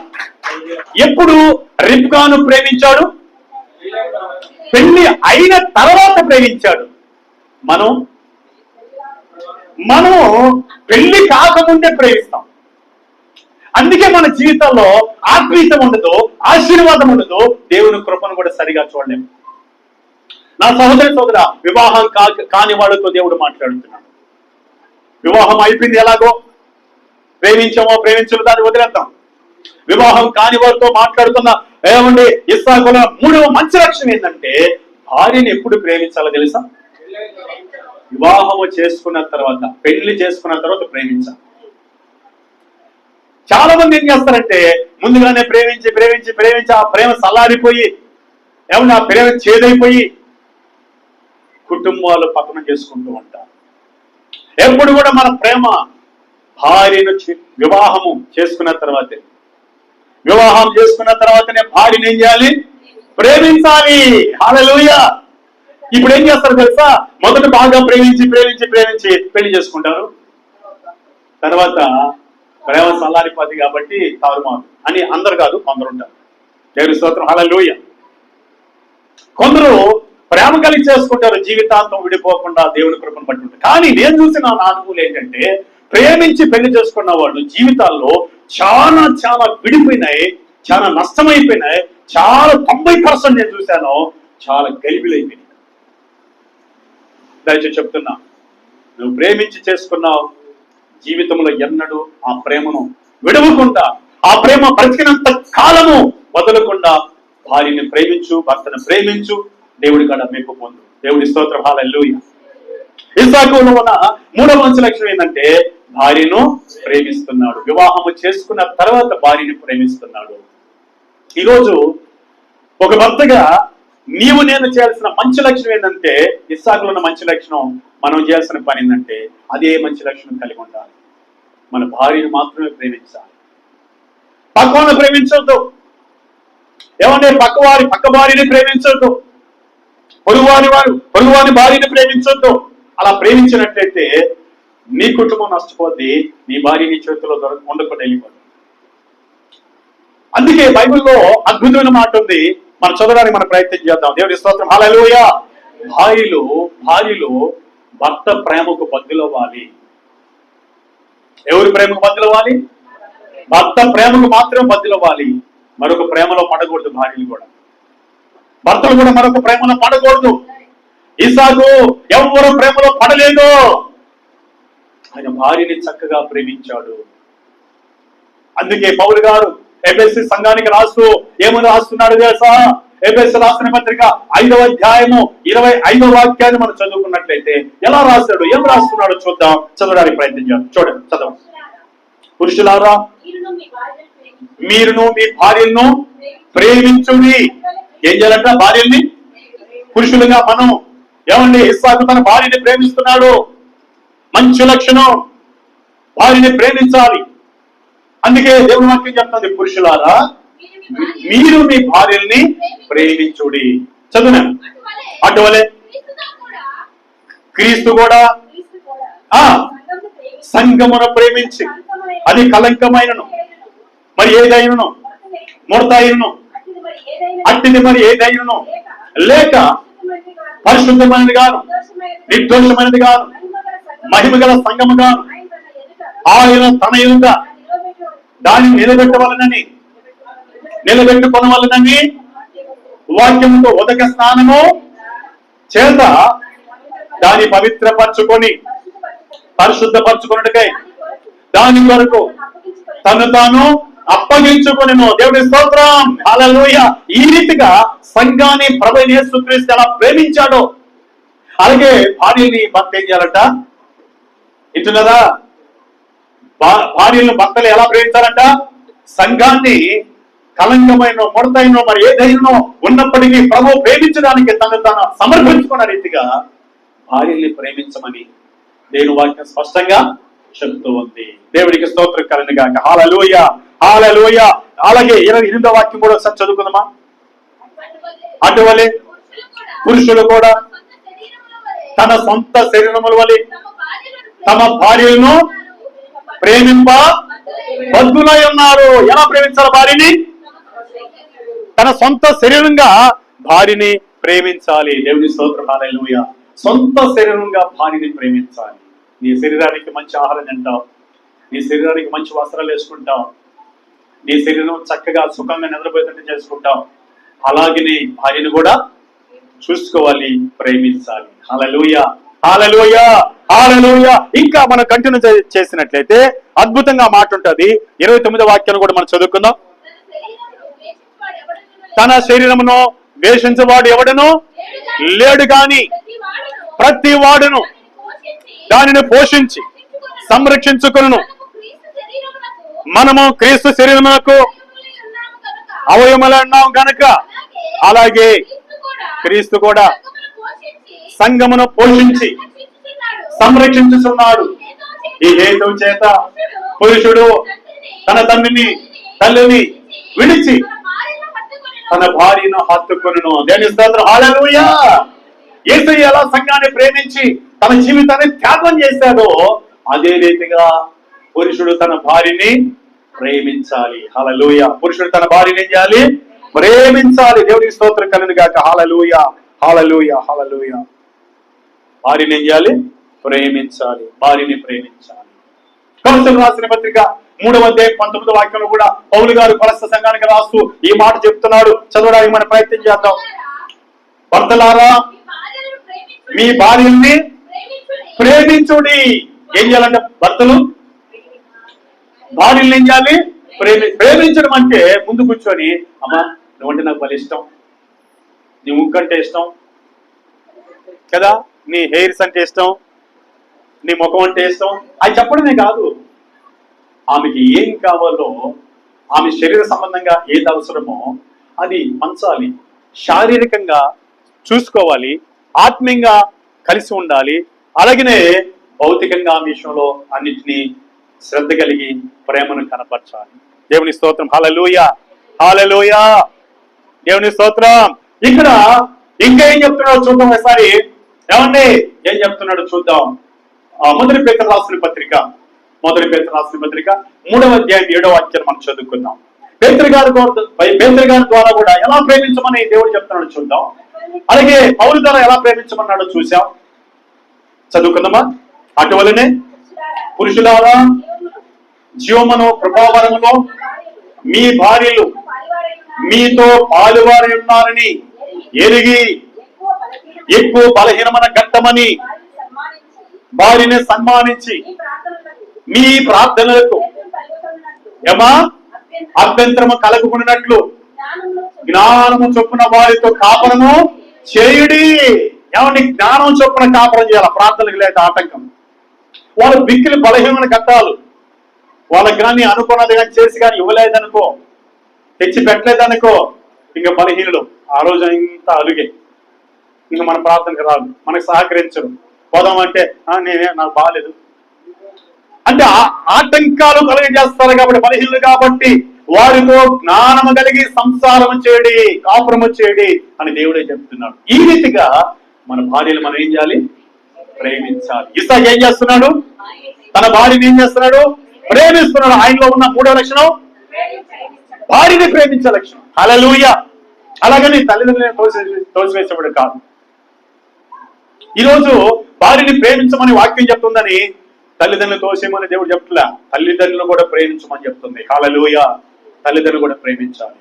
ఎప్పుడు రిబ్కాను ప్రేమించాడు? పెళ్లి అయిన తర్వాత ప్రేమించాడు. మనం పెళ్లి కాకముందే ప్రేమిస్తాం. అందుకే మన జీవితంలో ఆత్మీయత ఉండదు, ఆశీర్వాదం ఉండదు, దేవుని కృపను కూడా సరిగా చూడలేము. నా సహోదరి సోదర, వివాహం కాని వాళ్ళతో దేవుడు మాట్లాడుతున్నాడు. వివాహం అయిపోయింది, ఎలాగో ప్రేమించమో దాన్ని వదిలేద్దాం. వివాహం కాని వారితో మాట్లాడుతున్న ఏమండి ఇస్సాకుల మూడవ మంచి లక్షణం ఏంటంటే భార్యని ఎప్పుడు ప్రేమించాలో తెలుసా? వివాహము చేసుకున్న తర్వాత, పెళ్లి చేసుకున్న తర్వాత ప్రేమించాలి. చాలా మంది ఏం చేస్తారంటే ముందుగానే ప్రేమించి ఆ ప్రేమ సల్లారిపోయి ఏమన్నా ఆ ప్రేమ చేదైపోయి కుటుంబాలు పతనం చేసుకుంటూ ఉంటారు. ఎప్పుడు కూడా మన ప్రేమ భార్యను వివాహం చేసుకున్న తర్వాతనే భార్యను ఏం చేయాలి? ప్రేమించాలి. హల్లెలూయా. ఇప్పుడు ఏం చేస్తారు తెలుసా? మొదట బాగా ప్రేమించి పెళ్లి చేసుకుంటారు. తర్వాత ప్రేమ సల్లారిపోతుంది కాబట్టి తారుమారు అని అందరు కాదు, కొందరు ఉంటారు. దేవుని స్తోత్రం. హల్లెలూయా. కొందరు ప్రేమ కలిగి చేసుకుంటారు, జీవితాంతం విడిపోకుండా దేవుని కృపను బట్టి ఉంటారు. కానీ నేను చూసిన అనుభూతులు ఏంటంటే ప్రేమించి పెళ్లి చేసుకున్న వాళ్ళు జీవితాల్లో చాలా చాలా విడిపోయినాయి, చాలా నష్టమైపోయినాయి, చాలా 90% నేను చూశాను చాలా గలిబిలైపోయినాయి. దయచేసి చెప్తున్నా, నువ్వు ప్రేమించి చేసుకున్నావు, జీవితంలో ఎన్నడూ ఆ ప్రేమను విడవకుండా, ఆ ప్రేమ బ్రతికినంత కాలము వదలకుండా భార్యని ప్రేమించు, భర్తను ప్రేమించు, దేవుడి కాడ మెప్పు పొందు. దేవుడి స్తోత్రం. హల్లెలూయా. ఇస్సాకులో ఉన్న మూడవ మంచి లక్షణం ఏంటంటే భార్యను ప్రేమిస్తున్నాడు. వివాహము చేసుకున్న తర్వాత భార్యని ప్రేమిస్తున్నాడు. ఈరోజు ఒక భర్తగా నేను చేయాల్సిన మంచి లక్షణం ఏంటంటే, ఇస్సాకులో ఉన్న మంచి లక్షణం, మనం చేయాల్సిన పని ఏంటంటే అదే మంచి లక్షణం కలిగి ఉండాలి. మన భార్యను మాత్రమే ప్రేమించాలి. పక్కవారిని ప్రేమించవద్దు. ఏమంటే పక్క భార్యని ప్రేమించవద్దు. పొరుగువాని భార్యని ప్రేమించొద్దు. అలా ప్రేమించినట్లయితే నీ కుటుంబం నష్టపోద్ది, నీ భార్య నీ చేతిలో ఉండకుండా వెళ్ళిపోద్ది. అందుకే బైబిల్లో అద్భుతమైన మాట ఉంది, మనం చదవడానికి మనం ప్రయత్నం చేద్దాం. దేవుడి స్తోత్రం. హల్లెలూయా. భార్యలు భర్త ప్రేమకు బద్దులవ్వాలి. ఎవరి ప్రేమకు బద్దులవ్వాలి? భర్త ప్రేమకు మాత్రం బద్దులవ్వాలి. మరొక ప్రేమలో పడకూడదు. భార్యలు కూడా, భర్తలు కూడా మరొక ప్రేమలో పడకూడదు. ఇస్సాకు ఎవరు ప్రేమలో పడలేదు. ఆయన భార్యని చక్కగా ప్రేమించాడు. అందుకే పౌలు గారు ఎఫెసీ సంఘానికి రాస్తూ ఏమని రాస్తున్నాడు తెలుసా? ఎఫెసీ రాసిన పత్రిక 5వ అధ్యాయము 25వ వాక్యాన్ని మనం చదువుకున్నట్లయితే ఎలా రాశాడు, ఏం రాస్తున్నాడో చూద్దాం, చదవడానికి ప్రయత్నం చేద్దాం. చూడండి, చదవం. పురుషులారా, మీరును మీ భార్యలను ప్రేమించుడి. ఏం చేయాలంట? భార్యల్ని. పురుషులుగా మనం ఏమండి, ఇస్సాకు తన భార్యని ప్రేమిస్తున్నాడు. మంచి లక్షణం, భార్యని ప్రేమించాలి. అందుకే దేవుని వాక్యం చెప్తుంది, పురుషులారా మీరు మీ భార్యల్ని ప్రేమించుడి. చదువు. అటువలే క్రీస్తు కూడా సంఘమును ప్రేమించి, అది కలంకమైనను మరి ఏదైనను ముడతైనను అట్టిది మరి ఏదైనను లేక పరిశుద్ధమైనది గాను నిర్దోషమైనది గాను మహిమ గల సంఘము గాను ఆయన తన ఎదుట దాన్ని నిలబెట్టుకొనవలనని వాక్యముతో ఉదక స్నానము చేత దాన్ని పవిత్రపరచుకొని పరిశుద్ధపరచుకున్నట్టుకై దాని కొరకు తను తాను అప్పగించుకొనెను. దేవుని స్తోత్రం. హల్లెలూయా. ఈ రీతిగా సంఘాన్ని ప్రభువైన యేసుక్రీస్తు ఎలా ప్రేమించాడో అలాగే భార్యని భర్త ఏం చేయాలంట? ఇంటున్నారా? భార్యలను భర్తలు ఎలా ప్రేమించాలంట? సంఘాన్ని కలంకమైన ముడతైన మరి ఏదైనా ఉన్నప్పటికీ ప్రభు ప్రేమించడానికి తను సమర్పించుకున్న రీతిగా భార్యల్ని ప్రేమించమని దేవుని వాక్యం స్పష్టంగా చెప్తూ ఉంది. దేవుడికి స్తోత్రం కలుగును గాక. హల్లెలూయా, హల్లెలూయా. అలాగే 28వ వాక్యం కూడా ఒకసారి చదువుకుందామా? అటువలే పురుషులు కూడా తన సొంత శరీరముల వలె తమ భార్యలను ప్రేమింప బద్దులై ఉన్నారు. ఎలా ప్రేమించాలి భార్యని? తన సొంత శరీరంగా భార్యని ప్రేమించాలి. దేవుని స్తోత్రం. హల్లెలూయా. సొంత శరీరంగా భార్యని ప్రేమించాలి. నీ శరీరానికి మంచి ఆహారం తింటావు, నీ శరీరానికి మంచి వస్త్రాలు వేసుకుంటావు, నీ శరీరం చక్కగా సుఖంగా నిద్రపోయేటట్టు చేసుకుంటావు. అలాగే నీ భార్యను కూడా చూసుకోవాలి, ప్రేమించాలి. హల్లెలూయా, హల్లెలూయా, హల్లెలూయా. ఇంకా మనం కంటిన్యూ చేసినట్లయితే అద్భుతంగా మాట ఉంటుంది. 29వ వాక్యాన్ని కూడా మనం చదువుకుందాం. తన శరీరమును ద్వేషించేవాడు ఎవడను లేడు గాని ప్రతి వాడును దానిని పోషించి సంరక్షించుకొనును. మనము క్రీస్తు శరీరమునకు అవయములు ఉన్నాం గనక అలాగే క్రీస్తు కూడా సంఘమును పోషించి సంరక్షించుతున్నాడు. ఈ హేతువు చేత పురుషుడు తన తల్లిని విడిచి తన భార్యను హత్తుకొనును. దేవుని స్తోత్రం. హల్లెలూయా. యేసయ్య ఎలా సంఘాన్ని ప్రేమించి తన జీవితాన్ని త్యాగం చేశాడో అదే రీతిగా పురుషుడు తన భార్యని ప్రేమించాలి. హల్లెలూయా. పురుషుడు తన భార్యని ఏం చేయాలి? ప్రేమించాలి. దేవునికి స్తోత్రం కలుగును గాక. హల్లెలూయా, హల్లెలూయా, హల్లెలూయా. భార్యని ఏం చేయాలి? ప్రేమించాలి. భార్యని ప్రేమించాలి. కొలస్సీయులకు రాసిన పత్రిక 3వ అధ్యాయం 19వ వాక్యంలో కూడా పౌలు గారు కొలస్సీ సంఘానికి రాస్తూ ఈ మాట చెప్తున్నాడు. చదవడానికి మనం ప్రయత్నం చేద్దాం. భర్తలారా మీ భార్యల్ని ప్రేమించుడి. ఏం చేయాలంటే భర్తలు భార్యల్ని ఏం చేయాలి? ప్రేమించడం అంటే ముందు కూర్చొని, అమ్మా నువ్వంటే నాకు భలే ఇష్టం, నీ ముక్కు అంటే ఇష్టం కదా, నీ హెయిర్స్ అంటే ఇష్టం, నీ ముఖం అంటే ఇష్టం అది చెప్పడమే కాదు, ఆమెకి ఏం కావాలో, ఆమె శరీర సంబంధంగా ఏది అవసరమో అది పంచాలి. శారీరకంగా చూసుకోవాలి, ఆత్మీయంగా కలిసి ఉండాలి. అలాగనే భౌతికంగా ఆ విషయంలో అన్నిటినీ శ్రద్ధ కలిగి ప్రేమను కనపరచాలి. దేవుని స్తోత్రం. హల్లెలూయా, హల్లెలూయా. దేవుని స్తోత్రం. ఇక్కడ ఇంకా ఏం చెప్తున్నాడో చూద్దాం ఒకసారి. ఏమండి ఏం చెప్తున్నాడో చూద్దాం. మొదటి పేతురు రాసిన పత్రిక 3వ అధ్యాయం 7వ వాక్యం మనం చదువుకుందాం. పేతురు గారి ద్వారా కూడా ఎలా ప్రేమించమని దేవుడు చెప్తున్నాడు చూద్దాం. అలాగే పౌలు ద్వారా ఎలా ప్రేమించమన్నాడో చూసాం, చదువుకుందామా. అటువలనే పురుషులారా, జీవమును కృపావరములో మీ భార్యలు మీతో పాలువారి ఉన్నారని ఎరిగి ఎక్కువ బలహీనమైన ఘట్టమని వారిని సన్మానించి మీ ప్రార్థనలకు అభ్యంతరము కలగకున్నట్లు జ్ఞానము చొప్పున వారితో కాపరము చేయుడి. ఏమండి, జ్ఞానం చొప్పున కాపరం చేయాలి. ప్రార్థనలకు లేక ఆటంకం. వాళ్ళు బిక్కిలి బలహీనమైన ఘట్టాలు. వాళ్ళకి కానీ అనుకున్నది కానీ చేసి కానీ ఇవ్వలేదనుకో, తెచ్చి పెట్టలేదనుకో, ఇంకా బలహీనులు. ఆ రోజు ఇంత అలుగే, ఇంకా మన ప్రార్థనకు రాదు, మనకు సహకరించరు. పోదామంటే నేనే నాకు బాగాలేదు అంటే ఆటంకాలు కలిగజేస్తారు. కాబట్టి బలహీనులు కాబట్టి వారితో జ్ఞానము కలిగి సంసారం చేయడి, కాపురము చేయడి అని దేవుడే చెప్తున్నాడు. ఈ రీతిగా మన భార్యలు మనం ఏం చేయాలి? ప్రేమించాలి. ఇసాకు ఏం చేస్తున్నాడు? తన భార్యని ఏం చేస్తున్నాడు? ప్రేమిస్తున్నాడు. ఆయనలో ఉన్న 3వ లక్షణం భార్యని ప్రేమించే లక్షణం. హల్లెలూయా. అలాగని తల్లిదండ్రులను తోసివేసేవాడు కాదు. ఈరోజు భార్యని ప్రేమించమని వాక్యం చెప్తుందని తల్లిదండ్రులు తోసేమని దేవుడు చెప్తున్నా. తల్లిదండ్రులు కూడా ప్రేమించమని చెప్తుంది. హల్లెలూయా. తల్లిదండ్రులు కూడా ప్రేమించాలి.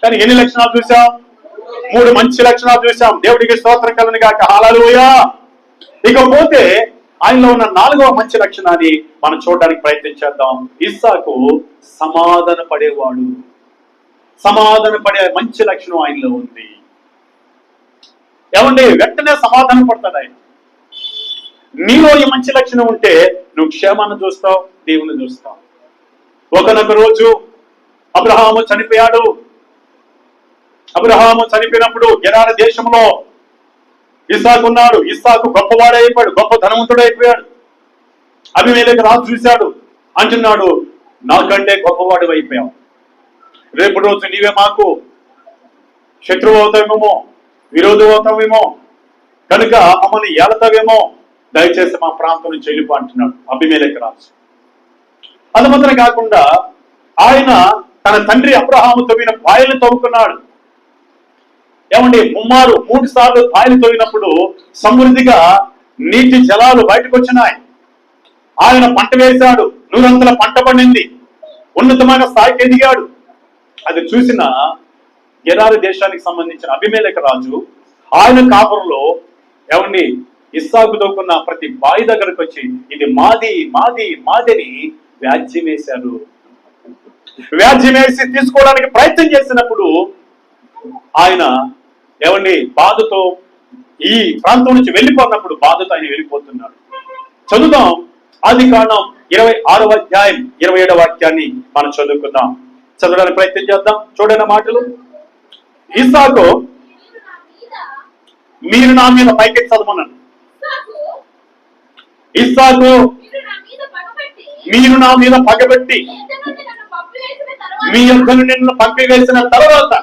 కానీ ఎన్ని లక్షణాలు చూసాం? 3 మంచి లక్షణాలు చూసాం. దేవుడికి స్తోత్రం కలుగును గాక. హల్లెలూయా. ఇకపోతే ఆయనలో ఉన్న 4వ మంచి లక్షణాన్ని మనం చూడడానికి ప్రయత్నం చేద్దాం. ఇస్సాకు సమాధాన పడేవాడు. సమాధాన పడే మంచి లక్షణం ఆయనలో ఉంది. ఏమండి, వెంటనే సమాధానం పడతాడు ఆయన. నీలో ఈ మంచి లక్షణం ఉంటే నువ్వు క్షేమాన్ని చూస్తావు, దేవుని చూస్తావు. ఒకనొక రోజు అబ్రహాము చనిపోయాడు. అబ్రహాము చనిపోయినప్పుడు గెరారు దేశంలో ఇస్సాకు ఉన్నాడు. ఇస్సాకు గొప్పవాడైపోయాడు, గొప్ప ధనవంతుడు అయిపోయాడు. అబీమెలెకు రాజు చూశాడు, అంటున్నాడు, నాకంటే గొప్పవాడు అయిపోయావు. రేపు రోజు నీవే మాకు శత్రువు అవుతావేమో, విరోధం అవుతావేమో, కనుక మమ్మల్ని ఏలతావేమో, దయచేసి మా ప్రాంతం నుంచి వెళ్ళిపో అంటున్నాడు అబీమెలెకు రాజు. అది మాత్రం కాకుండా ఆయన తన తండ్రి అబ్రహాము తవ్విన బాయలు తవ్వుకున్నాడు. ఏమండి, 3 సార్లు బాయలు తవ్వినప్పుడు సమృద్ధిగా నీటి జలాలు బయటకు వచ్చినాయి. ఆయన పంట వేశాడు, 100 పంట పండింది, ఉన్నతమైన స్థాయికి ఎదిగాడు. అది చూసిన గెరారు దేశానికి సంబంధించిన అబీమెలెకు రాజు ఆయన కాపురంలో ఏమండి ఇస్సాకు దొక్కున్న ప్రతి బావి దగ్గరకు వచ్చి ఇది మాది మాది మాదని వ్యాజ్యం వేశాడు. వ్యాజ్యం వేసి తీసుకోవడానికి ప్రయత్నం చేసినప్పుడు ఆయన ఏమండి బాధతో ఈ ప్రాంతం నుంచి వెళ్ళిపోయినప్పుడు బాధతో ఆయన వెళ్ళిపోతున్నాడు. చదువుదాం. ఆదికాండం 26వ అధ్యాయం 27వ వాక్యాన్ని మనం చదువుకుందాం. చదవడానికి ప్రయత్నం చేద్దాం. చూడండి మాటలు. ఇస్సాకు మీరు నా మీద పైకెత్తి చదవమన్నాను. ఇస్సాకు మీరు నా మీద పగబెట్టి మీ యొక్కను నిన్ను పంపివేసిన తర్వాత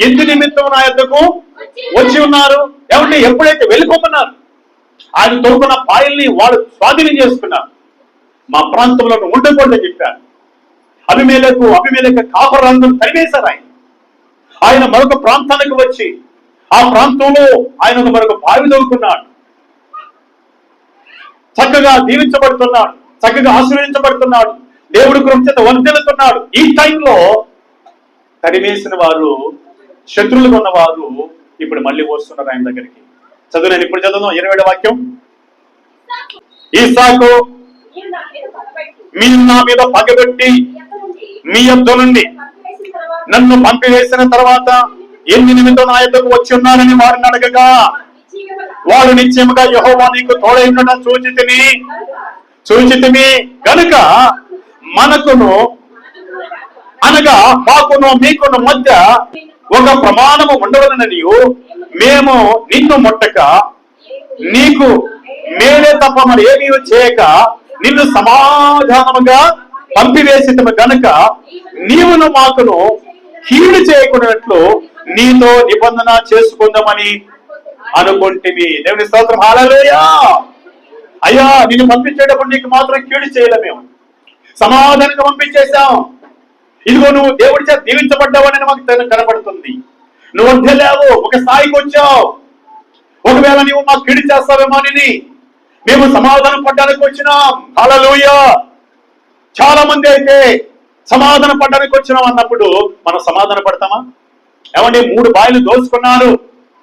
ఎందు నిమిత్తం నా యొద్దకు వచ్చి ఉన్నారు. ఏమంటే ఎప్పుడైతే వెళ్ళిపోతున్నారు ఆయన తోడుకున్న పాయల్ని వాడు స్వాధీనం చేసుకున్నారు. మా ప్రాంతంలో ఉండకూడదని చెప్పారు. అబీమెలెకు కాపురందరూ తరివేశారు. ఆయన మరొక ప్రాంతానికి వచ్చి ఆ ప్రాంతంలో ఆయన మరొక బావి తవ్వుకున్నాడు. చక్కగా దీవించబడుతున్నాడు, చక్కగా ఆశీర్వదించబడుతున్నాడు, దేవుడి కృప చేత వర్ధిల్లుతున్నాడు. ఈ టైంలో తరివేసిన వారు, శత్రువులుగా ఉన్నవారు ఇప్పుడు మళ్ళీ వస్తున్నారు ఆయన దగ్గరికి. చదువు, నేను ఇప్పుడు చదువుదాం 27వ వాక్యం. ఇస్సాకు మీరు నా మీద పగబెట్టి మీ యొద్ద నుండి నన్ను పంపివేసిన తర్వాత ఎన్ని నిమిత్తం నా యొద్దకు వచ్చి ఉన్నారని వారిని అడగగా వారు నిశ్చయముగా యెహోవా నీకు తోడై ఉండటం చూచితిమి గనుక మనకును అనగా మాకును మీకును మధ్య ఒక ప్రమాణము ఉండవలననియు మేము నిన్ను ముట్టక నీకు మేలే తప్ప మరి ఏమీ చేయక నిన్ను సమాధానముగా పంపివేసితము గనుక నీవును మాకును కీడు చేయకున్నట్లు నీతో నిబంధన చేసుకుందామని అనుకుంటివి. దేవుని స్తోత్రం. హల్లెలూయా. అయ్యా, నిన్ను పంపించేటప్పుడు నీకు మాత్రం కీడు చేయలే, మేము సమాధానంగా పంపించేశాం. ఇదిగో నువ్వు దేవుడి చేత దీవించబడ్డావని మాకు కనబడుతుంది. నువ్వు వద్దలేవు, ఒక స్థాయికి వచ్చావు. ఒకవేళ నువ్వు మాకు కీడు చేస్తావేమో అని మేము సమాధానం పడ్డానికి వచ్చినాం. హల్లెలూయా. చాలా మంది అయితే సమాధానం పడ్డానికి వచ్చినాం అన్నప్పుడు మనం సమాధాన పడతామా? ఏమంటే 3 బాయిలు దోచుకున్నారు,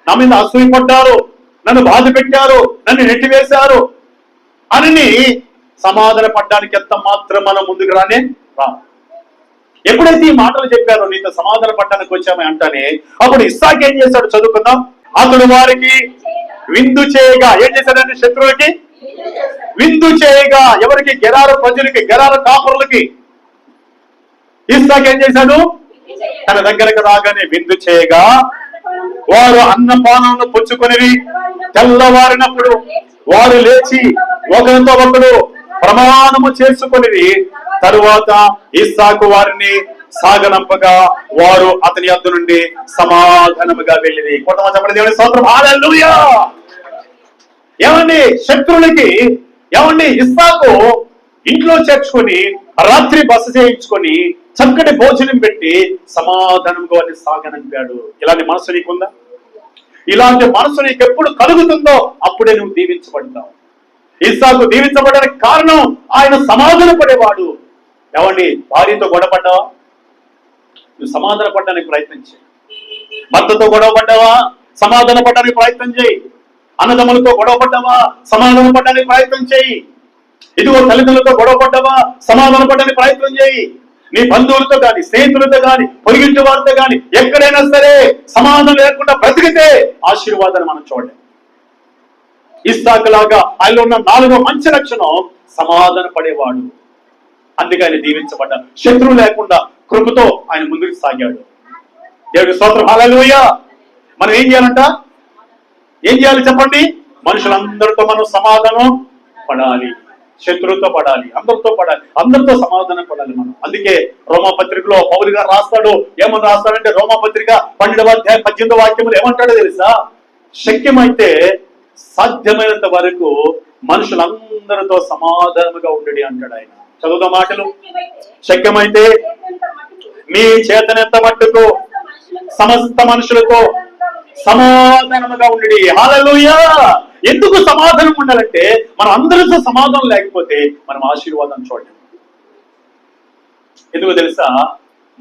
నా మీద అసూయ పడ్డారు, నన్ను బాధ పెట్టారు, నన్ను నెట్టివేశారు అని సమాధాన పడ్డానికి ఎంత మాత్రం మనం ముందుకు రానే రా. ఎప్పుడైతే ఈ మాటలు చెప్పారో, నీతో సమాధాన పడ్డానికి వచ్చామే అంటానే, అప్పుడు ఇస్సాకు ఏం చేశాడు చదువుకుందాం. అతడు వారికి విందు చేయగా, ఏం చేశాడంటే శత్రువులకి విందు చేయగా, ఎవరికి? గెరారు ప్రజలకి, గెరారు కాపురులకి. ఇస్సాకు ఏం చేశాడు? తన దగ్గరకు రాగానే విందు చేయగా వారు అన్నపానమును పుచ్చుకొనిరి. తెల్లవారినప్పుడు వారు లేచి ఒకరితో ఒకడు ప్రమాణము చేసుకొనిరి. తరువాత ఇస్సాకు వారిని సాగనంపగా వారు అతని యొద్ద నుండి సమాధానముగా వెళ్ళిరి. కొంతమంది దేవుని స్తోత్రం. హల్లెలూయా. ఏమండి, శత్రువులకి ఏమండి ఇస్సాకు ఇంట్లో చేర్చుకొని రాత్రి బస చేయించుకొని చక్కటి భోజనం పెట్టి సమాధానంగా వారిని సాగనంపాడు. ఇలాంటి మనసు నీకుందా? ఇలాంటి మనసు నీకు ఎప్పుడు కలుగుతుందో అప్పుడే నువ్వు దీవించబడతావు. ఇస్సాకు దీవించబడడానికి కారణం ఆయన సమాధాన పడేవాడు. ఏమండి, భార్యతో గొడవపడ్డావా? నువ్వు సమాధాన పడడానికి ప్రయత్నం చేయి. భర్తతో గొడవ పడ్డావా? సమాధాన పడడానికి ప్రయత్నం చేయి. అన్నదమ్ములతో గొడవ పడ్డావా? సమాధాన పడడానికి ప్రయత్నం చేయి. ఇదిగో తల్లిదండ్రులతో గొడవ పడ్డావా? సమాధాన పడడానికి ప్రయత్నం చేయి. నీ బంధువులతో గాని, స్నేహితులతో గాని, పొరుగింటి వారితో గాని ఎక్కడైనా సరే సమాధానం లేకుండా బ్రతికితే ఆశీర్వాదాన్ని మనం చూడలేం. ఇస్సాకు లాగా ఆయనలో ఉన్న 4వ మంచి లక్షణం సమాధాన పడేవాడు. అందుకే ఆయన దీవించబడ్డాడు. శత్రువు లేకుండా కృపతో ఆయన ముందుకు సాగాడు. దేవుడి స్తోత్రం. హల్లెలూయా. మనం ఏం చేయాలంట? ఏం చేయాలి చెప్పండి? మనుషులందరితో మనం సమాధానం పడాలి. శత్రువుతో పడాలి, అందరితో పడాలి, అందరితో సమాధానం పడాలి మనం. అందుకే రోమాపత్రికలో పౌలు గారు రాస్తాడు. ఏమని రాస్తాడంటే, రోమాపత్రిక 12వ అధ్యాయం 18వ వాక్యములు ఏమంటాడో తెలుసా? శక్యమైతే సాధ్యమైనంత వరకు మనుషులందరితో సమాధానముగా ఉండడి అంటాడు ఆయన. చదువుతా మాటలు. శక్యమైతే మీ చేతనెంత మట్టుకు సమస్త మనుషులతో సమాధానముగా ఉండడి. హల్లెలూయా. ఎందుకు సమాధానం ఉండాలంటే, మనం అందరితో సమాధానం లేకపోతే మనం ఆశీర్వాదం చూడండి. ఎందుకు తెలుసా?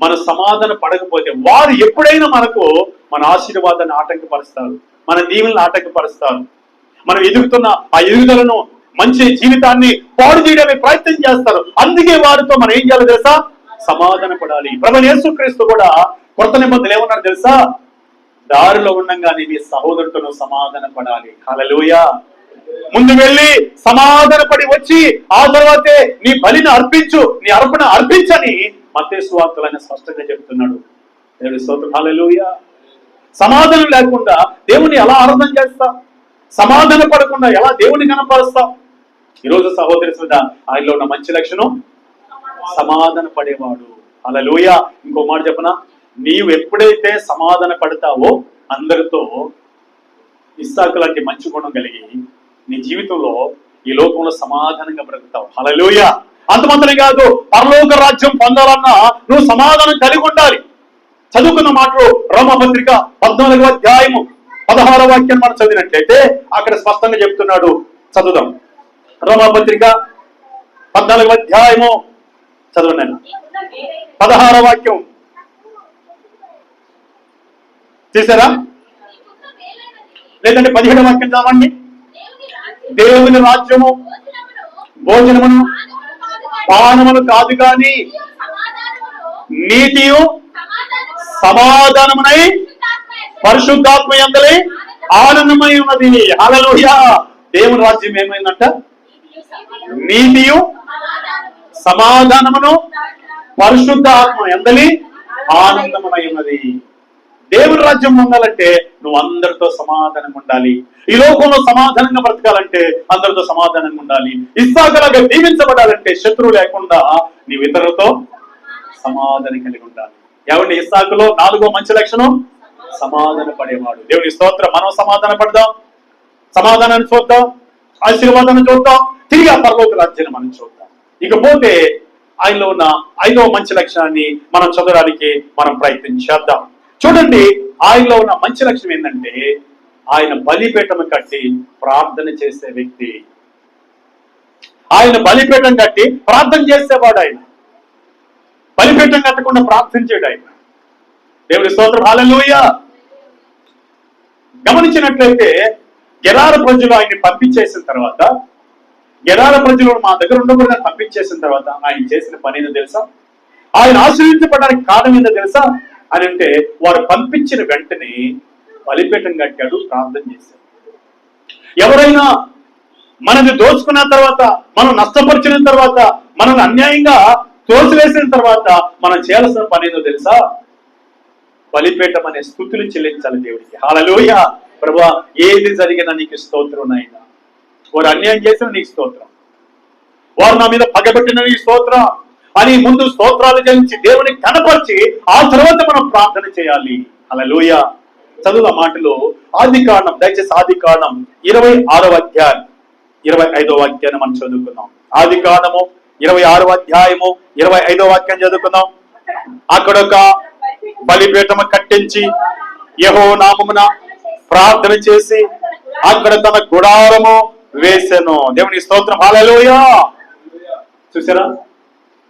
మన సమాధాన పడకపోతే వారు ఎప్పుడైనా మనకు మన ఆశీర్వాదాన్ని ఆటంకపరుస్తారు, మన దీవెనలను ఆటంకపరుస్తారు. మనం ఎదుగుతున్న ఆ ఎదుగుదలను, మంచి జీవితాన్ని పాడు చేయడానికి ప్రయత్నం చేస్తారు. అందుకే వారితో మనం ఏం చేయాలి తెలుసా? సమాధాన పడాలి. ప్రభువైన యేసుక్రీస్తు కూడా కొత్త నిబంధనలు ఏమన్నారు తెలుసా? దారిలో ఉండంగానే నీ సహోదరుతో సమాధాన పడాలి. హల్లెలూయా. ముందు వెళ్ళి సమాధాన పడి వచ్చి ఆ తర్వాతే నీ బలిని అర్పించు, నీ అర్పణ అర్పించని మత్తయి సువార్తలో స్పష్టంగా చెప్తున్నాడు. దేవుని స్తోత్రం. హల్లెలూయా. సమాధానం లేకుండా దేవుని ఎలా ఆరాధన చేస్తా? సమాధాన పడకుండా ఎలా దేవుని కనపరుస్తాం? ఈరోజు సహోదరి సుధా, ఆయనలో ఉన్న మంచి లక్షణం సమాధాన పడేవాడు. హల్లెలూయా. ఇంకో మాట చెప్పనా? నీవు ఎప్పుడైతే సమాధాన పడతావో అందరితో, ఇస్సాకు లాంటి మంచి గుణం కలిగి నీ జీవితంలో ఈ లోకంలో సమాధానంగా బ్రతుకుతావు. హల్లెలూయా. అంతమంతనే కాదు, పరలోక రాజ్యం పొందాలన్నా నువ్వు సమాధానం కలిగి ఉండాలి. చదువుకున్న మాటలు రోమాపత్రిక 14వ అధ్యాయము 16వ వాక్యం మనం చదివినట్లయితే అక్కడ స్పష్టంగా చెప్తున్నాడు. చదువుదాం. రోమాపత్రిక 14వ అధ్యాయము చదవండి. 16వ వాక్యం చేశారా? లేదంటే 17వ వాక్యం చదవండి. దేవుని రాజ్యము భోజనమును పానములు కాదు కానీ నీతియు సమాధానమునై పరిశుద్ధాత్మ యందలి ఆనందమై ఉన్నది. హల్లెలూయా. దేవుని రాజ్యం ఏమైందంట? నీతియు సమాధానమును పరిశుద్ధాత్మ యందలి ఆనందమై ఉన్నది. దేవుని రాజ్యం పొందాలంటే నువ్వు అందరితో సమాధానంగా ఉండాలి. ఈ లోకంలో సమాధానంగా బ్రతకాలంటే అందరితో సమాధానంగా ఉండాలి. ఇస్సాకులాగా దీవించబడాలంటే శత్రువు లేకుండా నీవు ఇతరులతో సమాధానం కలిగి ఉండాలి. ఏమంటే ఇస్సాకులో 4వ మంచి లక్షణం సమాధాన పడేవాడు. దేవుని స్తోత్రం. మనం సమాధాన పడదాం, సమాధానాన్ని చూద్దాం, ఆశీర్వాదాన్ని చూద్దాం, తిరిగి ఆ పరలోక రాజ్యాన్ని మనం చూద్దాం. ఇకపోతే ఆయనలో ఉన్న 5వ మంచి లక్షణాన్ని మనం చదవడానికి మనం ప్రయత్నం చేద్దాం. చూడండి, ఆయనలో ఉన్న మంచి లక్షణం ఏంటంటే ఆయన బలిపీఠం కట్టి ప్రార్థన చేసే వ్యక్తి. ఆయన బలిపీఠం కట్టి ప్రార్థన చేసేవాడు. ఆయన బలిపీఠం కట్టకుండా ప్రార్థించాడు ఆయన. దేవుని స్తోత్రం. హల్లెలూయా. గమనించినట్లయితే గెరార ప్రజలు ఆయన్ని పంపించేసిన తర్వాత, గెరార ప్రజలు మా దగ్గర ఉండకుండా పంపించేసిన తర్వాత ఆయన చేసిన పని ఏందో తెలుసా? ఆయన ఆశీర్వించబడడానికి కారణం ఏందో తెలుసా అని అంటే, వారు పంపించిన వెంటనే బలిపీఠం కట్టాడు, ప్రార్థన చేశాడు. ఎవరైనా మనది దోచుకున్న తర్వాత, మనం నష్టపరిచిన తర్వాత, మనల్ని అన్యాయంగా తోసివేసిన తర్వాత మనం చేయాల్సిన పని ఏదో తెలుసా? బలిపీఠం అనే స్తుతులు చెల్లించాలి దేవుడికి. హల్లెలూయా. ప్రభువా, ఏది జరిగినా నీకు స్తోత్రం నాయనా. వారు అన్యాయం చేసిన నీకు స్తోత్రం, వారు నా మీద పగబెట్టిన నీకు స్తోత్రం అని ముందు స్తోత్రాలు చెల్లించి దేవునికి కనపరిచి ఆ తర్వాత మనం ప్రార్థన చేయాలి. హల్లెలూయా. చదువు ఆ మాటలో ఆదికాండం, దయచేసి ఆదికాండం 26వ అధ్యాయం 25వ వాక్యాన్ని మనం చదువుకుందాం. ఆదికాండము 26వ అధ్యాయము 25వ వాక్యం చదువుకుందాం. అక్కడ ఒక బలిపీఠము కట్టించి యెహోవా నామమున ప్రార్థన చేసి అక్కడ తన గుడారము వేసెను. దేవుని స్తోత్రం. హల్లెలూయా. చూసారా,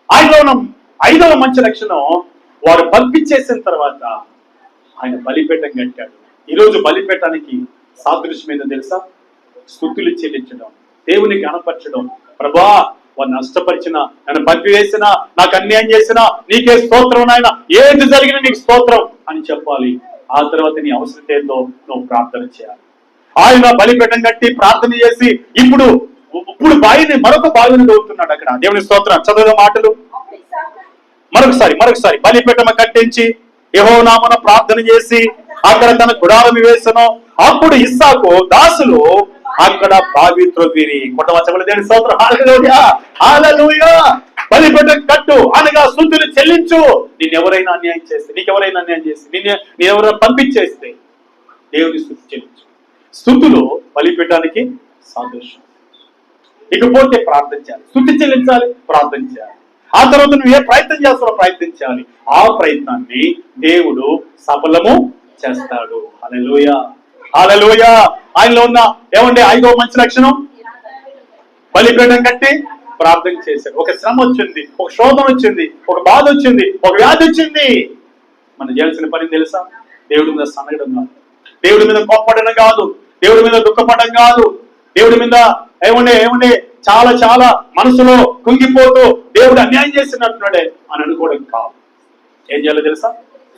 ఆయనలో ఉన్న 5వ మంచి లక్షణం, వారు పంపించేసిన తర్వాత ఆయన బలిపీఠం కట్టాడు. ఈరోజు బలిపీఠానికి సాదృశ్యం ఏందో తెలుసా? స్తుతులు చెల్లించడం, దేవునికి కనపరచడం. ప్రభా, వారు నష్టపరిచిన, నన్ను పంపివేసినా, నాకు అన్యాయం చేసినా నీకే స్తోత్రం నాయన, ఏది జరిగినా నీకు స్తోత్రం అని చెప్పాలి. ఆ తర్వాత నీ అవసరం ఏందో నువ్వు ప్రార్థన చేయాలి. ఆయన బలిపీఠం కట్టి ప్రార్థన చేసి ఇప్పుడు మరొక బావిని దొరుకుతున్నాడు అక్కడ. దేవుని స్తోత్రం. చదువు మాటలు మరొకసారి బలిపీఠం కట్టించి యెహోవా నామమున ప్రార్థన చేసి అక్కడ తన గుడారం వేసెను. అప్పుడు ఇస్సాకు దాసులు అక్కడ బావి త్రవ్విరి. కొట్టవచ్చబడి దేవుని స్తోత్రం. హల్లెలూయా. హల్లెలూయా. బలిపీఠం కట్టు అనగా స్తుతులు చెల్లించు. నిన్నెవరైనా అన్యాయం చేస్తే, నీకెవరైనా అన్యాయం చేస్తే, నేనెవరైనా పంపించేస్తే దేవుని స్తుతి చెల్లించు. స్తుతులు బలిపీఠానికి సాదృశ్యం. ఇకపోతే ప్రార్థన చేయాలి, స్తుతి చెల్లించాలి, ప్రార్థన చేయాలి. ఆ తర్వాత నువ్వు ఏ ప్రయత్నం చేస్తావో ప్రయత్నించాలి. ఆ ప్రయత్నాన్ని దేవుడు సఫలము చేస్తాడు. హల్లెలూయా. హల్లెలూయా. ఆయనలో ఉన్న 5వ మంచి లక్షణం, బలిపీఠం కట్టి ప్రార్థన చేశాడు. ఒక శ్రమ వచ్చింది, ఒక శోధన వచ్చింది, ఒక బాధ వచ్చింది, ఒక వ్యాధి వచ్చింది. మనం చేయాల్సిన పని తెలుసా? దేవుడి మీద సనగడం కాదు, దేవుడి మీద కోప్పడడం కాదు, దేవుడి మీద దుఃఖపడడం కాదు, దేవుడి మీద ఏమండే చాలా చాలా మనసులో కుంగిపోతూ దేవుడు అన్యాయం చేసినట్టున్నాడే అని అనుకోవడం కాదు. ఏం చేయాలో తెలుసా?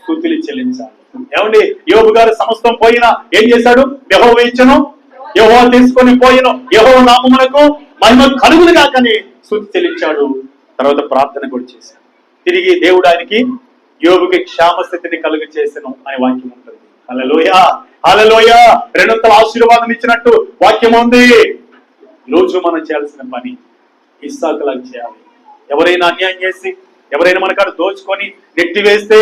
స్తుతులు చెల్లించాలి. ఏమండి, యోబు గారు సమస్తం పోయినా ఏం చేశాడు? యెహోవా ఇచ్చెను, యెహోవా తీసుకొని పోయిను, యెహోవా నామమునకు మహిమ కలుగును గాకని స్తుతి చెల్లించాడు. తర్వాత ప్రార్థన కూడా చేశాడు. తిరిగి దేవుడు ఆయనకి యోబుకి క్షేమస్థితిని కలుగు చేసెను అనే వాక్యం ఉంటుంది. హల్లెలూయా. హల్లెలూయా. 2 ఆశీర్వాదం ఇచ్చినట్టు వాక్యం ఉంది. రోజు మనం చేయాల్సిన పని ఇస్సాకులాగా చేయాలి. ఎవరైనా అన్యాయం చేసి, ఎవరైనా మనకాడు దోచుకొని నెట్టి వేస్తే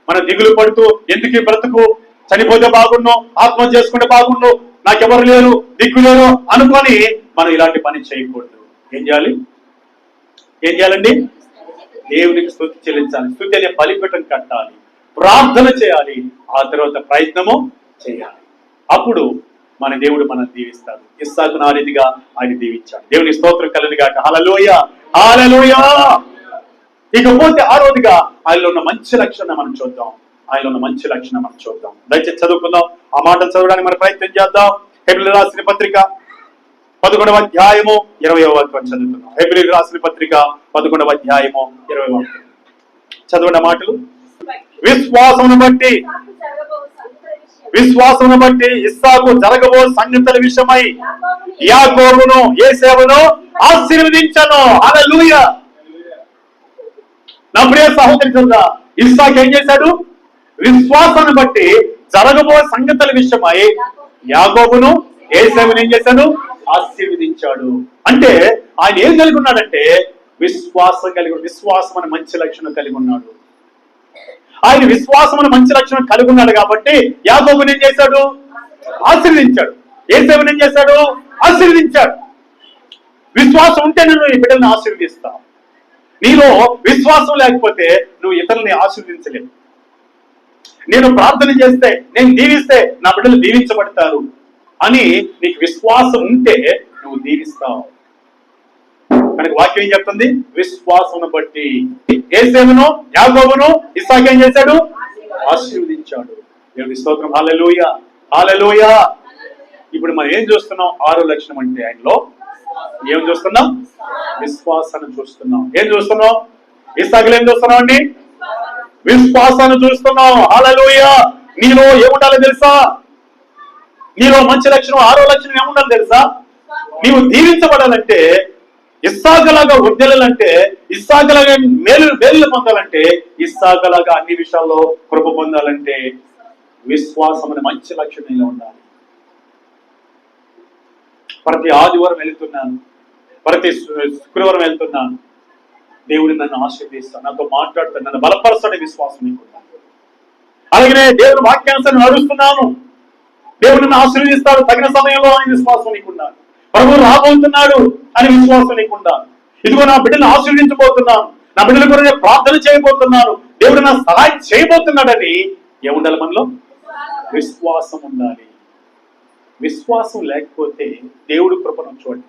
మనం దిగులు పడుతూ ఎందుకు బ్రతుకు, చనిపోతే బాగుండు, ఆత్మహత్య చేసుకుంటే బాగుండు, నాకెవరు లేరు, దిక్కు లేరు అనుకొని మనం ఇలాంటి పని చేయకూడదు. ఏం చేయాలండి? దేవునికి స్తుతి చెల్లించాలి, స్తుతి అనే బలిపీఠం కట్టాలి, ప్రార్థన చేయాలి, ఆ తర్వాత ప్రయత్నము చేయాలి. అప్పుడు మన దేవుడు మనం దీవిస్తాడు. ఇస్సాకు ఆ రీతిగా ఆయన దీవించాడు. దేవుని స్తోత్రం కలుగుగాక. హల్లెలూయా. హల్లెలూయా. ఇకపోతే 6వదిగా ఆయనలో ఉన్న మంచి లక్షణం మనం చూద్దాం. దయచేసి చదువుకుందాం. ఆ మాటలు చదవడానికి మనం ప్రయత్నం చేద్దాం. హెబ్రీయులకు రాసిన పత్రిక 11వ అధ్యాయము 20వ వాక్యం చదువుకుందాం. హెబ్రీయులకు రాసిన పత్రిక 11వ అధ్యాయము 20వ వాక్యం చదవండి. మాటలు విశ్వాసమును బట్టి ఇస్సాకు జరగబో సంగతుల విషయమై యాకోబును యేసేవును ఆశీర్వదించెను. హల్లెలూయా. నా ప్రియ సహోదరుడా, ఇస్సాకు ఏం చేశాడు? విశ్వాసాన్ని బట్టి జరగబో సంగతుల విషయమై యాకోబును యేసేవును ఏం చేశాడు? ఆశీర్వదించాడు. అంటే ఆయన ఏం కలిగి ఉన్నాడంటే విశ్వాసం అనే మంచి లక్షణం కలిగి ఉన్నాడు. ఆయన విశ్వాసమును మంచి లక్షణం కలిగి ఉన్నాడు కాబట్టి యాకోబుని ఏం చేశాడు? ఆశీర్వదించాడు. యేసేపుని ఏం చేశాడు? ఆశీర్వదించాడు. విశ్వాసం ఉంటే నువ్వు ఈ బిడ్డల్ని ఆశీర్వదిస్తావు. నీలో విశ్వాసం లేకపోతే నువ్వు ఇతరుల్ని ఆశీర్వదించలేవు. నేను ప్రార్థన చేస్తే, నేను దీవిస్తే నా బిడ్డలు దీవించబడతారు అని నీకు విశ్వాసం ఉంటే నువ్వు దీవిస్తావు. మనకి వాక్యం ఏం చెప్తుంది? విశ్వాసమును బట్టి యేసేపును, యాకోబును ఇస్సాకు ఏం చేశాడు? ఆశీర్వదించాడు. దేవుని స్తోత్రం. హల్లెలూయా, హల్లెలూయా. ఇప్పుడు మనం ఏం చూస్తున్నాం? 6వ లక్షణం అంటే ఆయనలో ఏం చూస్తున్నాం? విశ్వాసాన్ని చూస్తున్నాం. ఏం చూస్తున్నాం? ఇస్సాకులో ఏం చూస్తున్నాం అండి? విశ్వాసాన్ని చూస్తున్నాం. హల్లెలూయా. నీలో ఏముండాలో తెలుసా? నీలో మంచి లక్షణం, 6వ లక్షణం ఏముండాలో తెలుసా? నీవు దీవించబడాలంటే, ఇస్సాకులాగా వర్ధిల్లాలంటే, ఇస్సాకులాగా మేలు పొందాలంటే, ఇస్సాకులాగా అన్ని విషయాల్లో కృప పొందాలంటే విశ్వాసం అనే మంచి లక్షణం నీలో ఉండాలి. ప్రతి ఆదివారం వెళ్తున్నాను, ప్రతి శుక్రవారం వెళ్తున్నాను, దేవుడిని నన్ను ఆశీర్వదిస్తాను, నాతో మాట్లాడుతాను, నన్ను బలపరుస్తాడు విశ్వాసం నీకున్నాను. అలాగనే దేవుని వాక్యాన్ని నడుస్తున్నాను, దేవుడు నన్ను ఆశీర్వదిస్తాడు తగిన సమయంలో అని విశ్వాసం నీకున్నాను. ప్రభువు రాబోతున్నాడు అని విశ్వాసం నీకున్నాను. ఇదిగో నా బిడ్డను ఆశీర్వదించబోతున్నాను, నా బిడ్డల కొరకు ప్రార్థన చేయబోతున్నాను, దేవుడు నా సహాయం చేయబోతున్నాడని ఏముండాలి? మనలో విశ్వాసం ఉండాలి. విశ్వాసం లేకపోతే దేవుడు కృపను చూడండి.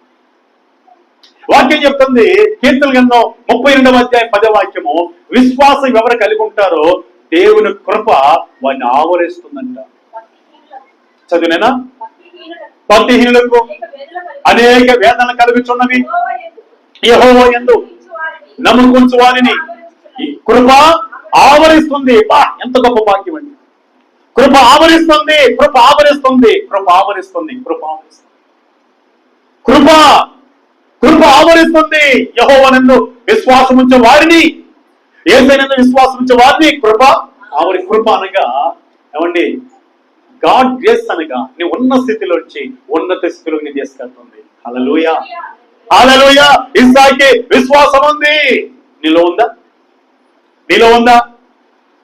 వాక్యం చెప్తుంది, కీర్తన గ్రంథం 32వ అధ్యాయం 10వ వాక్యము, విశ్వాసం ఎవరు కలిగి ఉంటారో దేవుని కృప వారిని ఆవరిస్తుందంట. చదివినేనా? భక్తిహీనులకు అనేక వేదన కలుగుచున్నవి, యెహోవా యందు నమ్ముకొంచు వారిని ఈ కృప ఆవరిస్తుంది. ఎంత గొప్ప వాక్యం అండి! కృప ఆవరిస్తుంది, కృప ఆవరిస్తుంది, కృప ఆవరిస్తుంది, కృప ఆవరిస్తుంది, కృప కృప ఆవరిస్తుంది. యెహోవానందు విశ్వాసం ఉంచే వారిని, యేసయ్యనందు విశ్వాసం ఉంచే వారిని కృప ఆవరి. కృప అనగా ఏమండి? గాడ్ గ్రేస్ అనగా నీ ఉన్న స్థితిలోంచి ఉన్నత స్థితిలోకి నీ తీసుకెళ్తుంది. హల్లెలూయా, హల్లెలూయా. ఇస్సాకుకి విశ్వాసం ఉంది. నీలో ఉందా? నీలో ఉందా?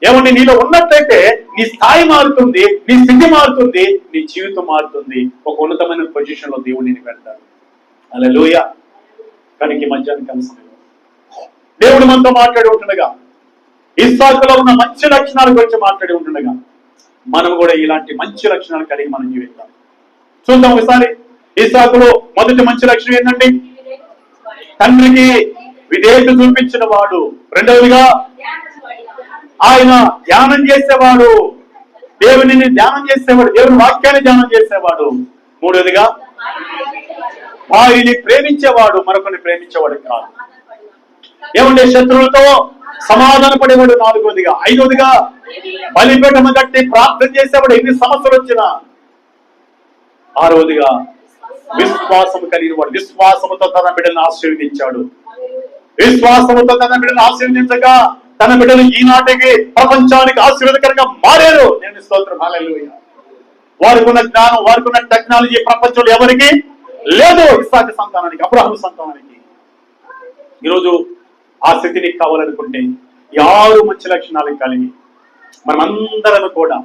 ఏమండి? నీలో ఉన్నట్లయితే నీ స్థాయి మారుతుంది, నీ స్థితి మారుతుంది, నీ జీవితం మారుతుంది. ఒక ఉన్నతమైన పొజిషన్ లో దేవుడు నేను పెడతాడు. హల్లెలూయా. కానీ ఈ మధ్యాహ్నం కాల సమయంలో దేవుడు మనతో మాట్లాడి ఉంటుండగా, ఇస్సాకులో ఉన్న మంచి లక్షణాల గురించి మాట్లాడి ఉంటుండగా, మనం కూడా ఇలాంటి మంచి లక్షణాలు కలిగి మనం జీవిస్తాం. చూద్దాం ఒకసారి. ఇస్సాకులో మొదటి మంచి లక్షణం ఏంటండి? తండ్రికి విధేయత చూపించిన వాడు. రెండవదిగా ఆయన ధ్యానం చేసేవాడు, దేవుని ధ్యానం చేసేవాడు, దేవుని వాక్యాన్ని ధ్యానం చేసేవాడు. మూడవదిగా వారిని ప్రేమించేవాడు, మరొకరిని ప్రేమించేవాడు కాదు. ఏమంటే? శత్రువులతో సమాధాన పడేవాడు. నాలుగవదిగా. ఐదవదిగా బలిపీఠము కట్టి ప్రార్థన చేసేవాడు ఎన్ని సమస్యలు వచ్చినా. ఆరవదిగా విశ్వాసము కలిగిన వాడు, విశ్వాసముతో తన బిడ్డలను ఆశీర్వదించాడు. విశ్వాసముతో తన బిడ్డలను ఆశీర్వదించగా తన బిడ్డలు ఈనాటికి ప్రపంచానికి ఆశీర్వాదకరంగా మారారు. నేను స్తోత్రం. హల్లెలూయా. వారికి ఉన్న జ్ఞానం, వారికి ఉన్న టెక్నాలజీ ప్రపంచంలో ఎవరికి లేదు. ఇస్సాకు సంతానానికి, అబ్రహాము సంతానానికి. ఈరోజు ఆ స్థితి నీకు కావాలనుకుంటే 6 మంచి లక్షణాలు కలిగి మనమందరం కూడా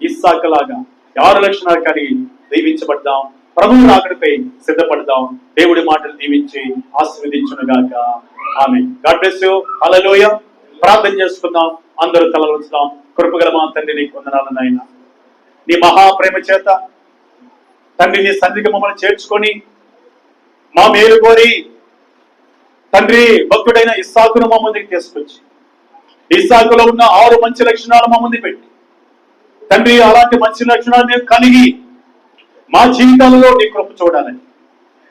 ఇస్సాకు లాగా 6 లక్షణాలు కలిగి దీవించబడదాం. ప్రభువు రాకడపై సిద్ధపడదాం. దేవుడి మాటలు దీవించి ఆశీర్వదించునుగాక. ఆమేన్. God bless you. హల్లెలూయా. ప్రార్థన చేసుకుందాం. అందరూ తలలు ఉంచుదాం. కృపగల మా తండ్రి, నీకు వందనాలు నాయన. నీ మహాప్రేమ చేత తండ్రి నీ సన్నిధికి మమ్మల్ని చేర్చుకొని మా మేలు కోరి తండ్రి భక్తుడైన ఇస్సాకును మా ముందుకు తీసుకొచ్చి, ఇస్సాకులో ఉన్న 6 మంచి లక్షణాలు మా ముందు పెట్టి తండ్రి అలాంటి మంచి లక్షణాలు మేము కలిగి మా జీవితాలలో నీ కృప చూడాలని,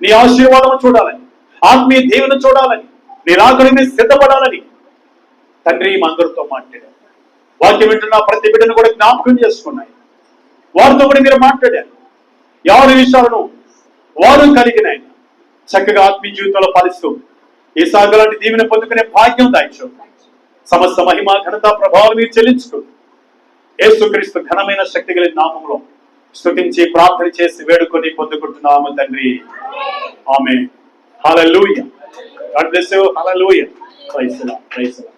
నీ ఆశీర్వాదం చూడాలని, ఆత్మీయ దేవుని చూడాలని, నీ రాకడిని సిద్ధపడాలని తండ్రి మా అందరితో మాట్లాడారు. వాక్యం వింటున్న ప్రతి బిడ్డను కూడా జ్ఞాపకం చేసుకున్నాయి. వారితో కూడా మీరు మాట్లాడారు. 6 విషయాలను వారు కలిగిన చక్కగా ఆత్మీయ జీవితంలో పాలిస్తూ ఇస్సాకు లాంటి దీవెన పొందుకునే భాగ్యం దాయిచ్చు. సమస్త మహిమ ఘనత ప్రభావాలు మీరు చెల్లించుకో. యేసుక్రీస్తు ఘనమైన శక్తి కలిగిన నామంలో స్తుతించి ప్రార్థన చేసి వేడుకొని పొందుకుంటున్నాము తండ్రి. ఆమేన్. హల్లెలూయా. God bless you. హల్లెలూయా. Praise the Lord. Praise the lord.